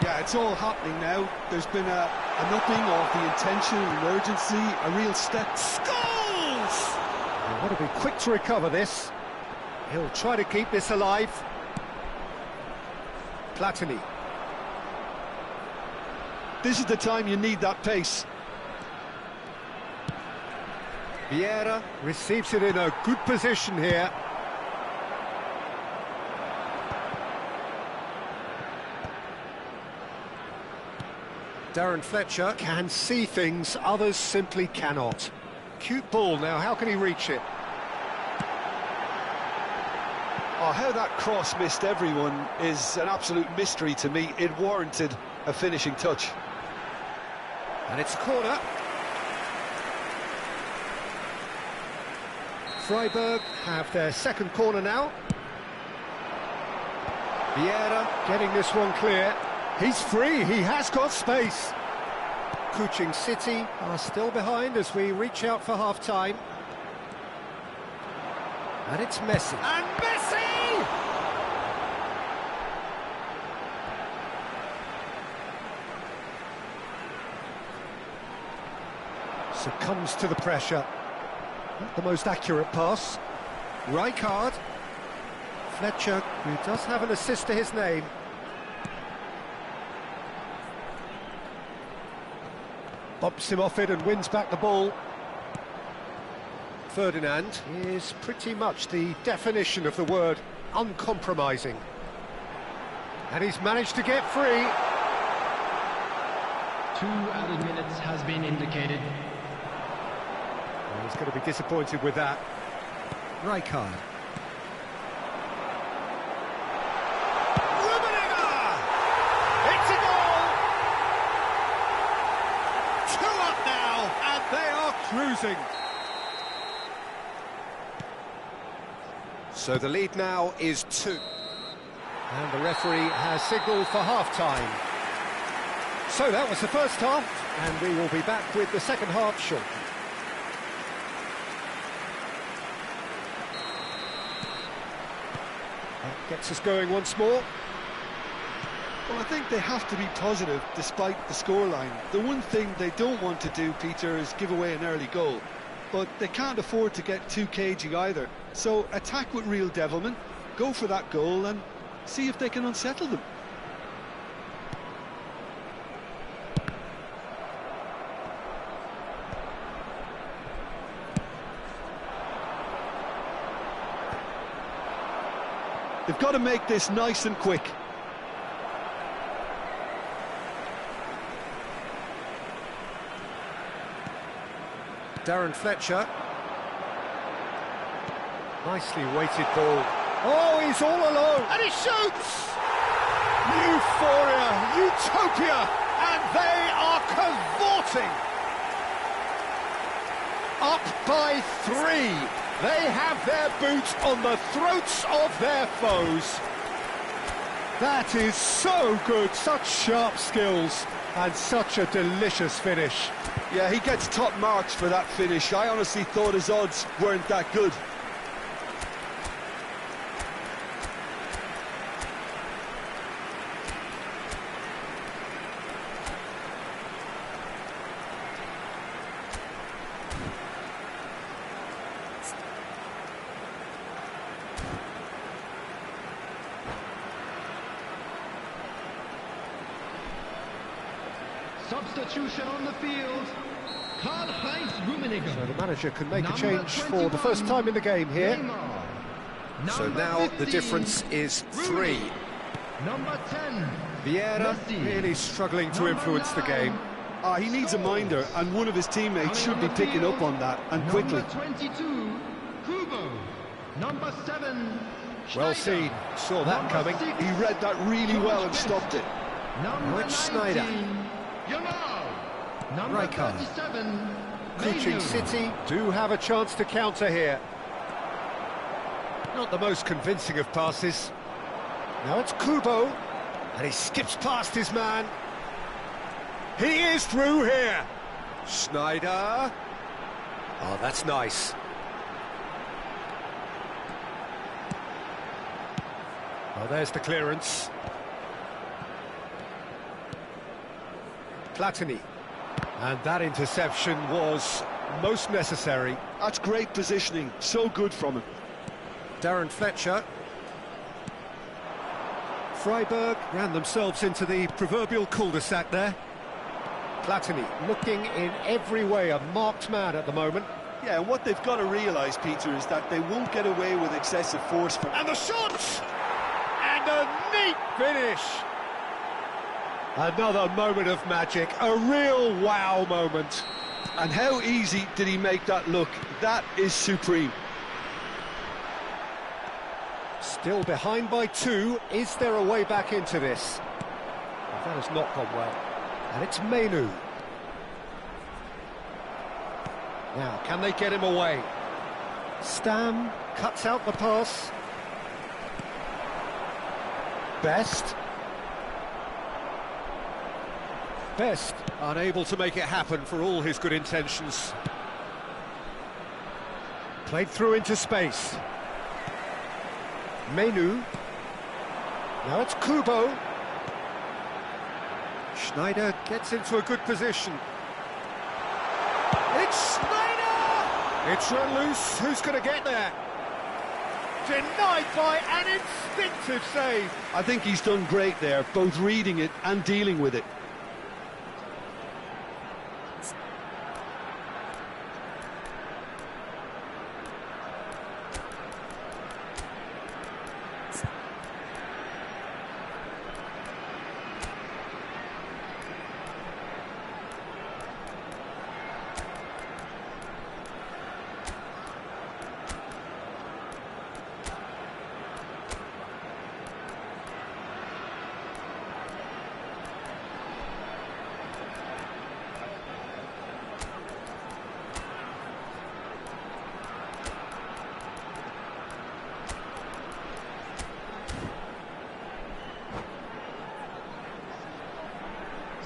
Yeah, it's all happening now. There's been an upping of the intention and urgency, a real step. Scholes! They want to be quick to recover this. He'll try to keep this alive. Platini. This is the time you need that pace. Vieira receives it in a good position here. Darren Fletcher can see things others simply cannot. Cute ball now, how can he reach it? Oh, how that cross missed everyone is an absolute mystery to me. It warranted a finishing touch. And it's a corner. Freiburg have their second corner now. Vieira getting this one clear. He's free, he has got space. Kuching City are still behind as we reach out for half-time. And it's Messi. And Messi! Succumbs to the pressure. Not the most accurate pass. Rijkaard. Fletcher, who does have an assist to his name. Bumps him off it and wins back the ball. Ferdinand is pretty much the definition of the word uncompromising. And he's managed to get free. 2 added minutes has been indicated. Well, he's going to be disappointed with that. Rijkaard. It's a goal! 2 up now, and they are cruising. So the lead now is 2. And the referee has signalled for half-time. So that was the first half, and we will be back with the second half shortly. That gets us going once more. Well, I think they have to be positive despite the scoreline. The one thing they don't want to do, Peter, is give away an early goal. But they can't afford to get too cagey either. So attack with real devilment, go for that goal and see if they can unsettle them. They've got to make this nice and quick. Darren Fletcher. Nicely weighted ball. Oh, he's all alone, and he shoots! Euphoria, utopia, and they are cavorting! Up by 3. They have their boot on the throats of their foes. That is so good, such sharp skills, and such a delicious finish. Yeah, he gets top marks for that finish. I honestly thought his odds weren't that good. Substitution on the field. Karl-Heinz Rummenigge. So the manager can make a change for the first time in the game here. So now the difference is 3. Number 10. Vieira really struggling to influence the game. He needs a minder, and one of his teammates should be picking up on that, and quickly. Number 22, Kubo. Number 7, Well seen, saw that coming. He read that really well and stopped it. Number Rich Snyder. 19, Yamal. Number Rijkaard. 37, Kuching City do have a chance to counter here. Not the most convincing of passes. Now it's Kubo, and he skips past his man. He is through here. Snyder. Oh, that's nice. Well, there's the clearance. Platini. And that interception was most necessary. That's great positioning, so good from him. Darren Fletcher. Freiburg ran themselves into the proverbial cul-de-sac there. Platini looking in every way a marked man at the moment. Yeah, and what they've got to realise, Peter, is that they won't get away with excessive force. And the shot! And a neat finish! Another moment of magic, a real wow moment. And how easy did he make that look? That is supreme. Still behind by 2. Is there a way back into this? Well, that has not gone well. And it's Menu. Now, can they get him away? Stam cuts out the pass. Best unable to make it happen for all his good intentions. Played through into space. Menu. Now it's Kubo. Schneider gets into a good position. It's Schneider! It's run loose. Who's going to get there? Denied by an instinctive save. I think he's done great there, both reading it and dealing with it.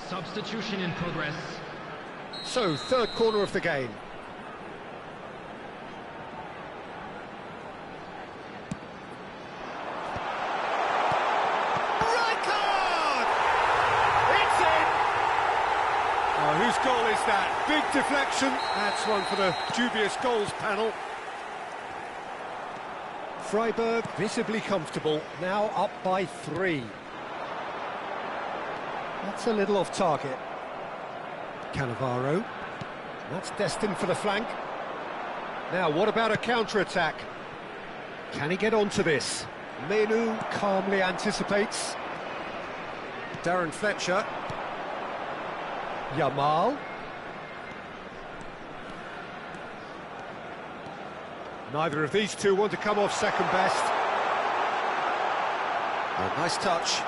Substitution in progress. So, third corner of the game. Rijkaard! It's in! Oh, whose goal is that? Big deflection. That's one for the dubious goals panel. Freiburg visibly comfortable, now up by 3. That's a little off target. Cannavaro. That's destined for the flank. Now, what about a counter-attack? Can he get onto this? Menu calmly anticipates. Darren Fletcher. Yamal. Neither of these two want to come off second best. Oh, nice touch.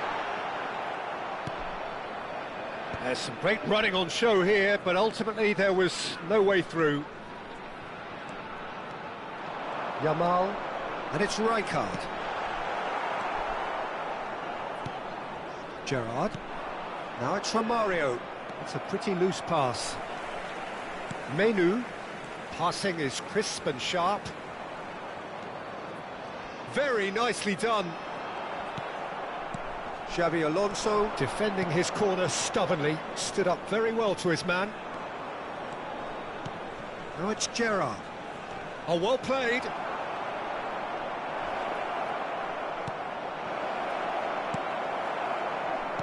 There's some great running on show here, but ultimately there was no way through. Yamal, and it's Rijkaard. Gerrard. Now it's Romario. It's a pretty loose pass. Menu. Passing is crisp and sharp. Very nicely done. Xabi Alonso, defending his corner stubbornly, stood up very well to his man. Now it's Gerrard. Oh, well played.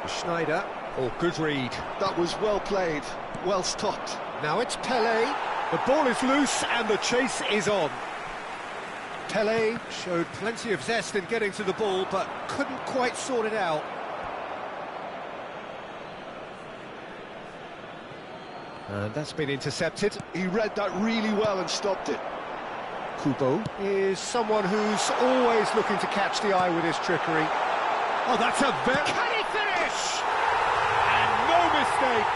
Schneider. Oh, good read. That was well played, well stopped. Now it's Pelé. The ball is loose and the chase is on. Pelé showed plenty of zest in getting to the ball, but couldn't quite sort it out. And that's been intercepted. He read that really well and stopped it. Kubo is someone who's always looking to catch the eye with his trickery. Oh, that's a very... Can he finish? And no mistake.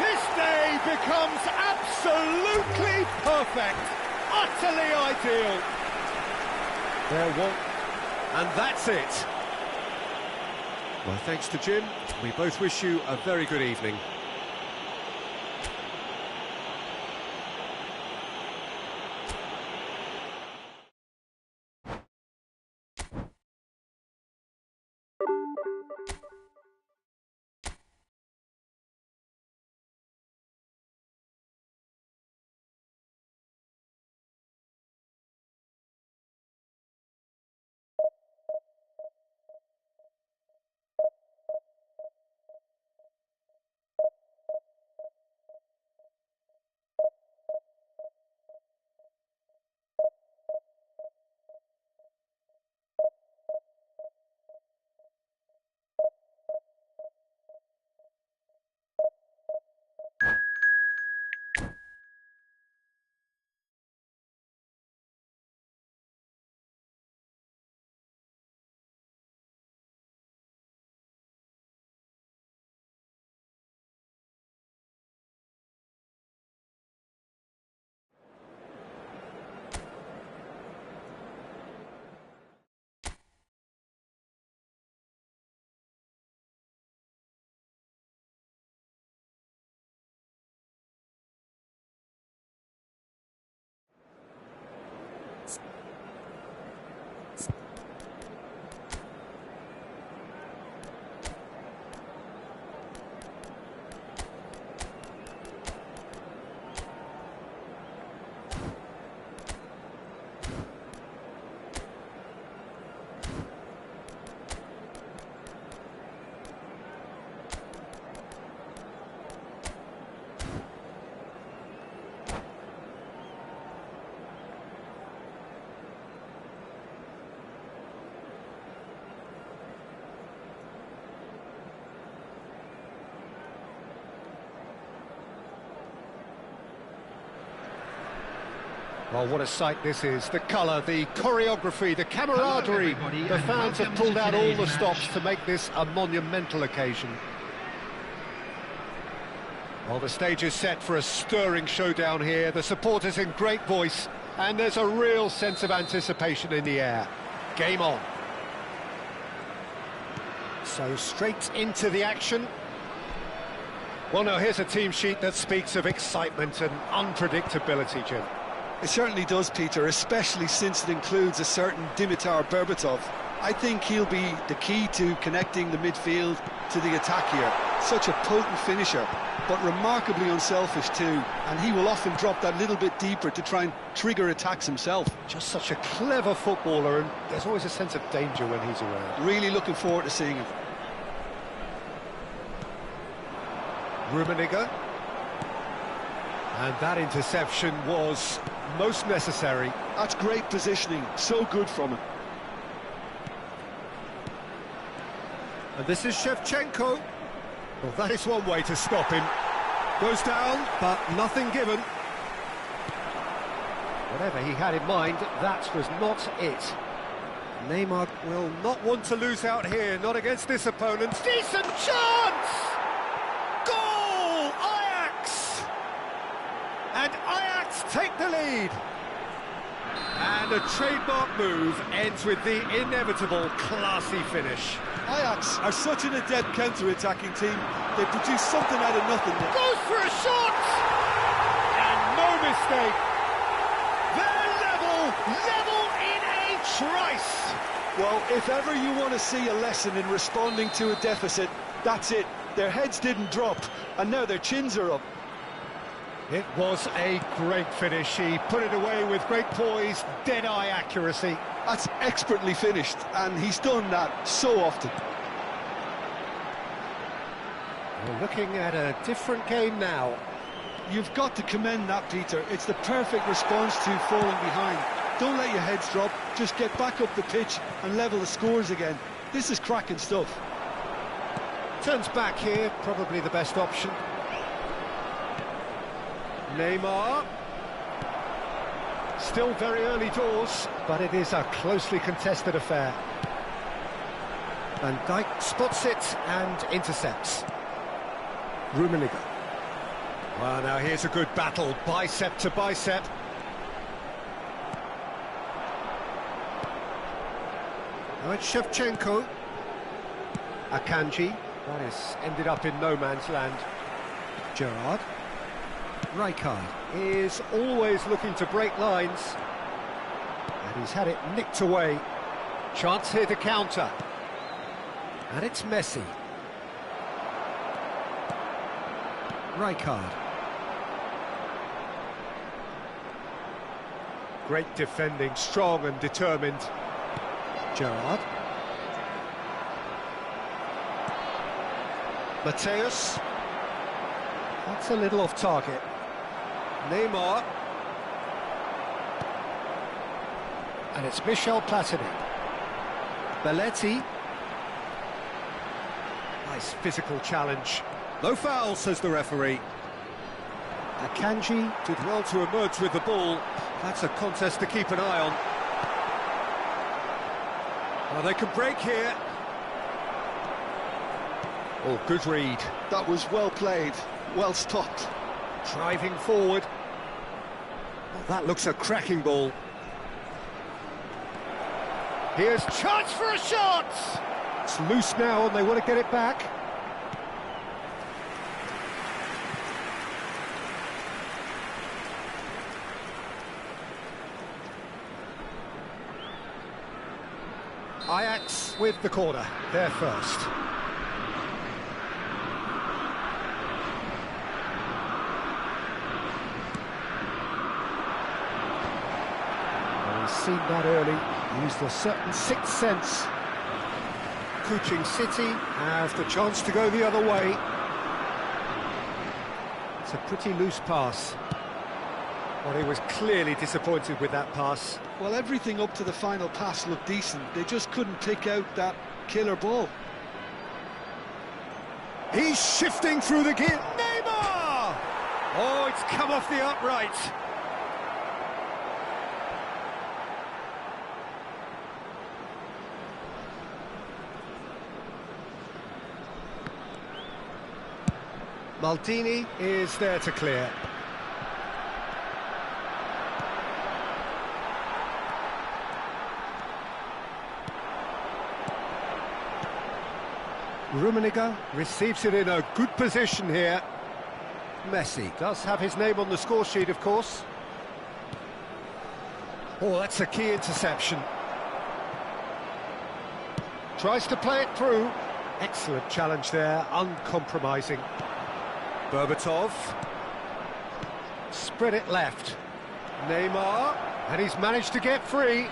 This day becomes absolutely perfect. Utterly ideal. There won't... And that's it. Well, thanks to Jim. We both wish you a very good evening. Well, what a sight this is. The colour, the choreography, the camaraderie. The fans have pulled out all the stops to make this a monumental occasion. Well, the stage is set for a stirring showdown here. The supporters in great voice, and there's a real sense of anticipation in the air. Game on. So straight into the action. Well, now here's a team sheet that speaks of excitement and unpredictability, Jim. It certainly does, Peter, especially since it includes a certain Dimitar Berbatov. I think he'll be the key to connecting the midfield to the attack here. Such a potent finisher, but remarkably unselfish too, and he will often drop that little bit deeper to try and trigger attacks himself. Just such a clever footballer, and there's always a sense of danger when he's around. Really looking forward to seeing him. Rummenigge. And that interception was most necessary. That's great positioning, so good from him. And this is Shevchenko. Well, that is one way to stop him. Goes down, but nothing given. Whatever he had in mind, that was not it. Neymar will not want to lose out here, not against this opponent. Decent chance! Goal! Ajax! And Ajax take the lead. And a trademark move ends with the inevitable classy finish. Ajax are such an adept counter-attacking team. They produce something out of nothing. Goes for a shot! And no mistake. They're level in a trice. Well, if ever you want to see a lesson in responding to a deficit, that's it. Their heads didn't drop, and now their chins are up. It was a great finish. He put it away with great poise, dead-eye accuracy. That's expertly finished, and he's done that so often. We're looking at a different game now. You've got to commend that, Peter. It's the perfect response to falling behind. Don't let your heads drop, just get back up the pitch and level the scores again. This is cracking stuff. Turns back here, probably the best option. Neymar. Still very early doors, but it is a closely contested affair. Van Dijk spots it and intercepts. Rummenigge. Well, now here's a good battle, bicep to bicep. Now it's Shevchenko. Akanji. That has ended up in no man's land. Gerrard. Rijkaard is always looking to break lines. And he's had it nicked away. Chance here to counter. And it's Messi. Rijkaard. Great defending, strong and determined. Gerrard. Mateus. That's a little off target. Neymar. And it's Michel Platini. Belletti. Nice physical challenge. No foul, says the referee. Akanji did well to emerge with the ball. That's a contest to keep an eye on. Well, they can break here. Oh, good read. That was well played, well stopped. Driving forward. Well, that looks a cracking ball. Here's chance for a shot! It's loose now and they want to get it back. Ajax with the corner, they're first. Well, he's seen that early, used a certain sixth sense. Kuching City have the chance to go the other way. It's a pretty loose pass. Well, he was clearly disappointed with that pass. Well, everything up to the final pass looked decent. They just couldn't pick out that killer ball. He's shifting through the gear. Neymar! Oh, it's come off the upright. Maldini is there to clear. Rummenigge receives it in a good position here. Messi does have his name on the score sheet, of course. Oh, that's a key interception. Tries to play it through. Excellent challenge there, uncompromising. Berbatov. Spread it left. Neymar, and he's managed to get free.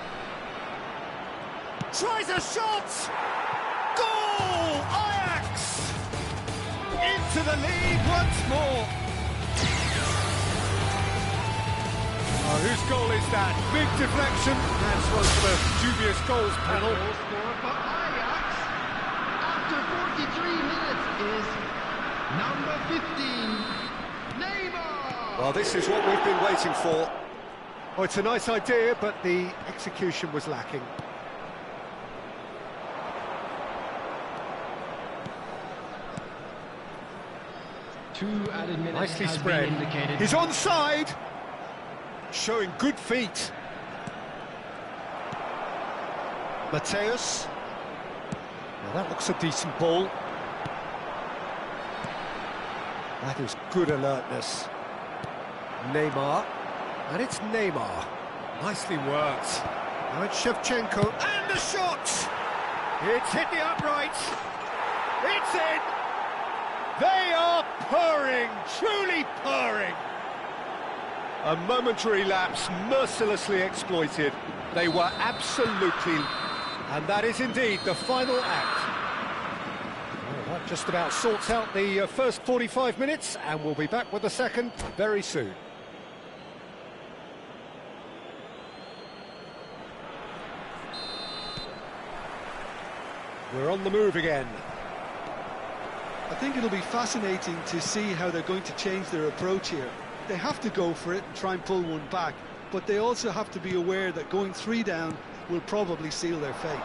Tries a shot! Goal! Ajax! Into the lead once more. Oh, whose goal is that? Big deflection. That's one for the dubious goals panel. The goal scored for Ajax after 43 minutes is number 15, Neymar. Well, this is what we've been waiting for. Oh, it's a nice idea, but the execution was lacking. Two added minutes Nicely has spread. been indicated. He's onside. Showing good feet. Mateus. Now that looks a decent ball. That is good alertness. Neymar. And it's Neymar. Nicely worked. Now it's Shevchenko. And the shot! It's hit the upright. It's in! They are purring, truly purring. A momentary lapse mercilessly exploited. They were absolutely... And that is indeed the final act. Well, that just about sorts out the first 45 minutes, and we'll be back with the second very soon. We're on the move again. I think it'll be fascinating to see how they're going to change their approach here. They have to go for it and try and pull one back, but they also have to be aware that going 3 down will probably seal their fate.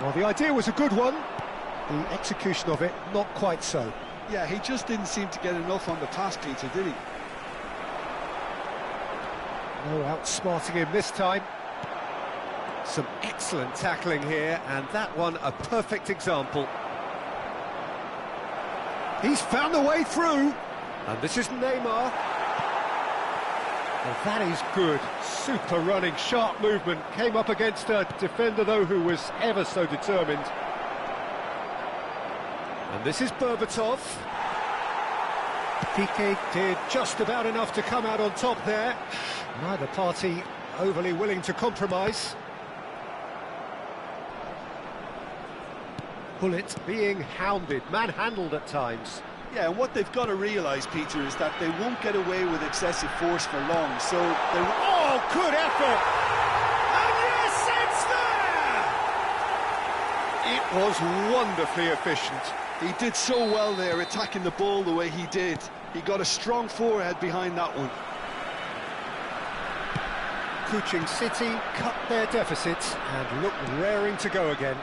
Well, the idea was a good one. The execution of it, not quite so. Yeah, he just didn't seem to get enough on the pass, Peter, did he? No outsmarting him this time. Some excellent tackling here, and that one a perfect example. He's found a way through, and this is Neymar. Well, that is good. Super running, sharp movement. Came up against a defender, though, who was ever so determined. And this is Berbatov. Piqué did just about enough to come out on top there. Neither party overly willing to compromise. Bullet being hounded, manhandled at times. Yeah, and what they've got to realise, Peter, is that they won't get away with excessive force for long, so they... Oh, good effort! And yes, it's there! It was wonderfully efficient. He did so well there, attacking the ball the way he did. He got a strong forehead behind that one. Kuching City cut their deficits and look raring to go again.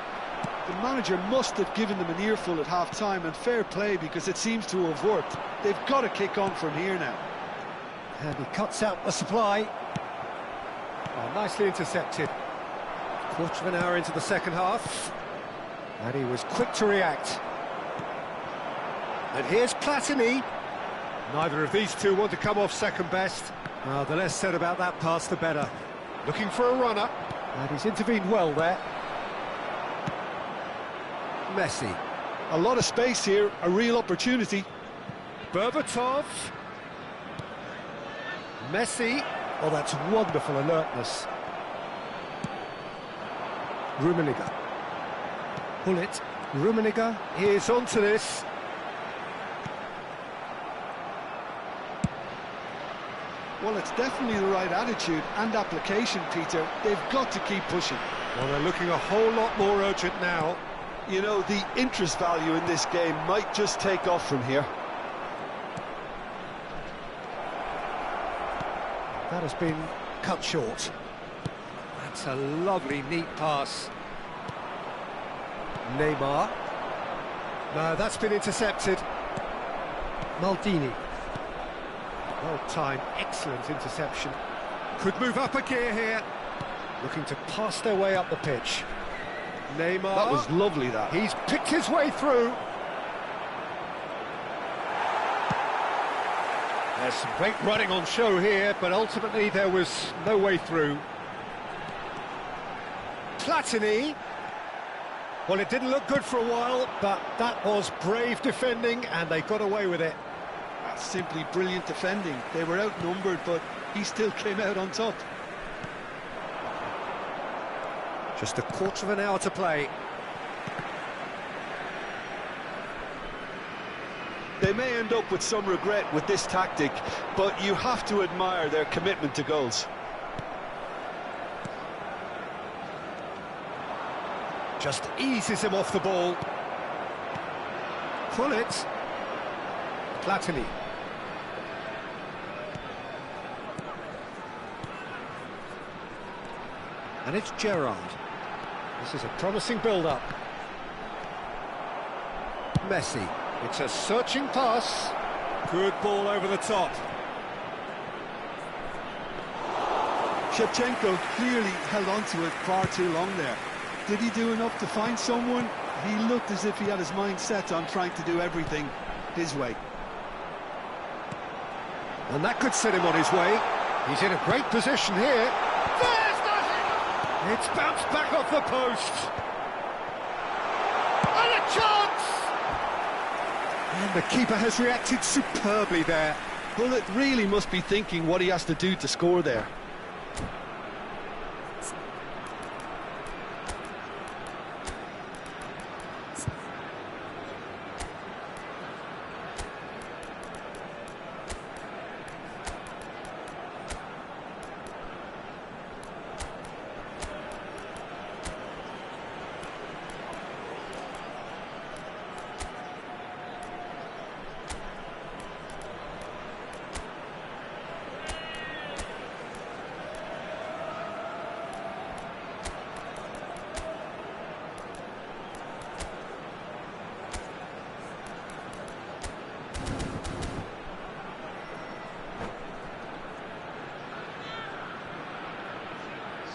The manager must have given them an earful at half-time, and fair play, because it seems to have worked. They've got to kick on from here now. And he cuts out the supply. Oh, nicely intercepted. Quarter of an hour into the second half. And he was quick to react. And here's Platini. Neither of these two want to come off second best. Well, the less said about that pass, the better. Looking for a runner. And he's intervened well there. Messi. A lot of space here, a real opportunity. Berbatov. Messi. Oh, that's wonderful alertness. Rummenigge. Bullet. Rummenigge is onto this. Well, it's definitely the right attitude and application, Peter. They've got to keep pushing. Well, they're looking a whole lot more urgent now. You know, the interest value in this game might just take off from here. That has been cut short. That's a lovely, neat pass. Neymar. No, that's been intercepted. Maldini. Well-timed, excellent interception. Could move up a gear here. Looking to pass their way up the pitch. Neymar. That was lovely, that. He's picked his way through. There's some great running on show here, but ultimately there was no way through. Platini. Well, it didn't look good for a while, but that was brave defending, and they got away with it. That's simply brilliant defending. They were outnumbered, but he still came out on top. Just a quarter of an hour to play. They may end up with some regret with this tactic, but you have to admire their commitment to goals. Just eases him off the ball. Pull it. Platini. And it's Gerrard. This is a promising build-up. Messi. It's a searching pass. Good ball over the top. Shevchenko clearly held on to it far too long there. Did he do enough to find someone? He looked as if he had his mind set on trying to do everything his way. And that could set him on his way. He's in a great position here. There's nothing! It's bounced back off the post. And a chance! And the keeper has reacted superbly there. Bullet really must be thinking what he has to do to score there.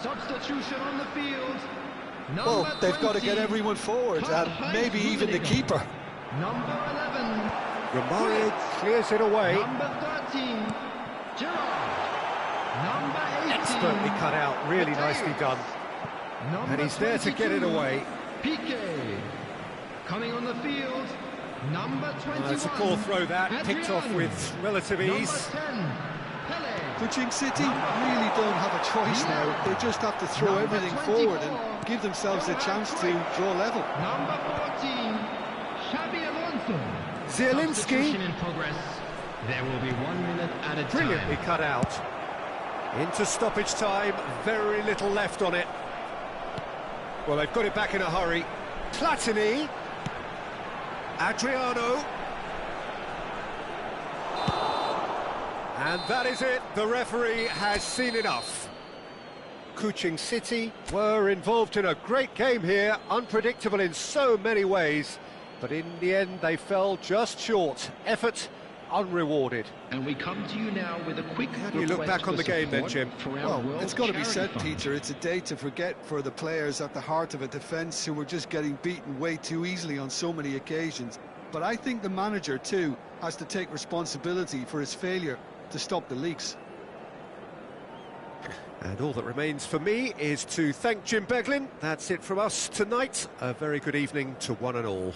Substitution on the field. Well, they've got to get everyone forward, and maybe even the keeper. Number 11. Romario clears it away. Number 13. Gerrard. Number 18. Expertly cut out, really nicely done. And he's there to get it away. Piqué. Coming on the field. Number 21. It's a poor throw that, picked off with relative ease. Number 10. Pele. Kuching City really don't have a choice now. They just have to throw everything forward and give themselves a chance to draw level. Number 14, Xabi Alonso. Zielinski. Substitution in progress. There will be 1 minute at a time. Brilliantly cut out. Into stoppage time, very little left on it. Well, they've got it back in a hurry. Platini. Adriano. And that is it, the referee has seen enough. Kuching City were involved in a great game here, unpredictable in so many ways, but in the end they fell just short. Effort unrewarded. And we come to you now with a quick How do you look back on the game then, Jim? Well, it's got to be said, Peter, it's a day to forget for the players at the heart of a defence who were just getting beaten way too easily on so many occasions. But I think the manager, too, has to take responsibility for his failure to stop the leaks. And all that remains for me is to thank Jim Beglin. That's it from us tonight. A very good evening to one and all.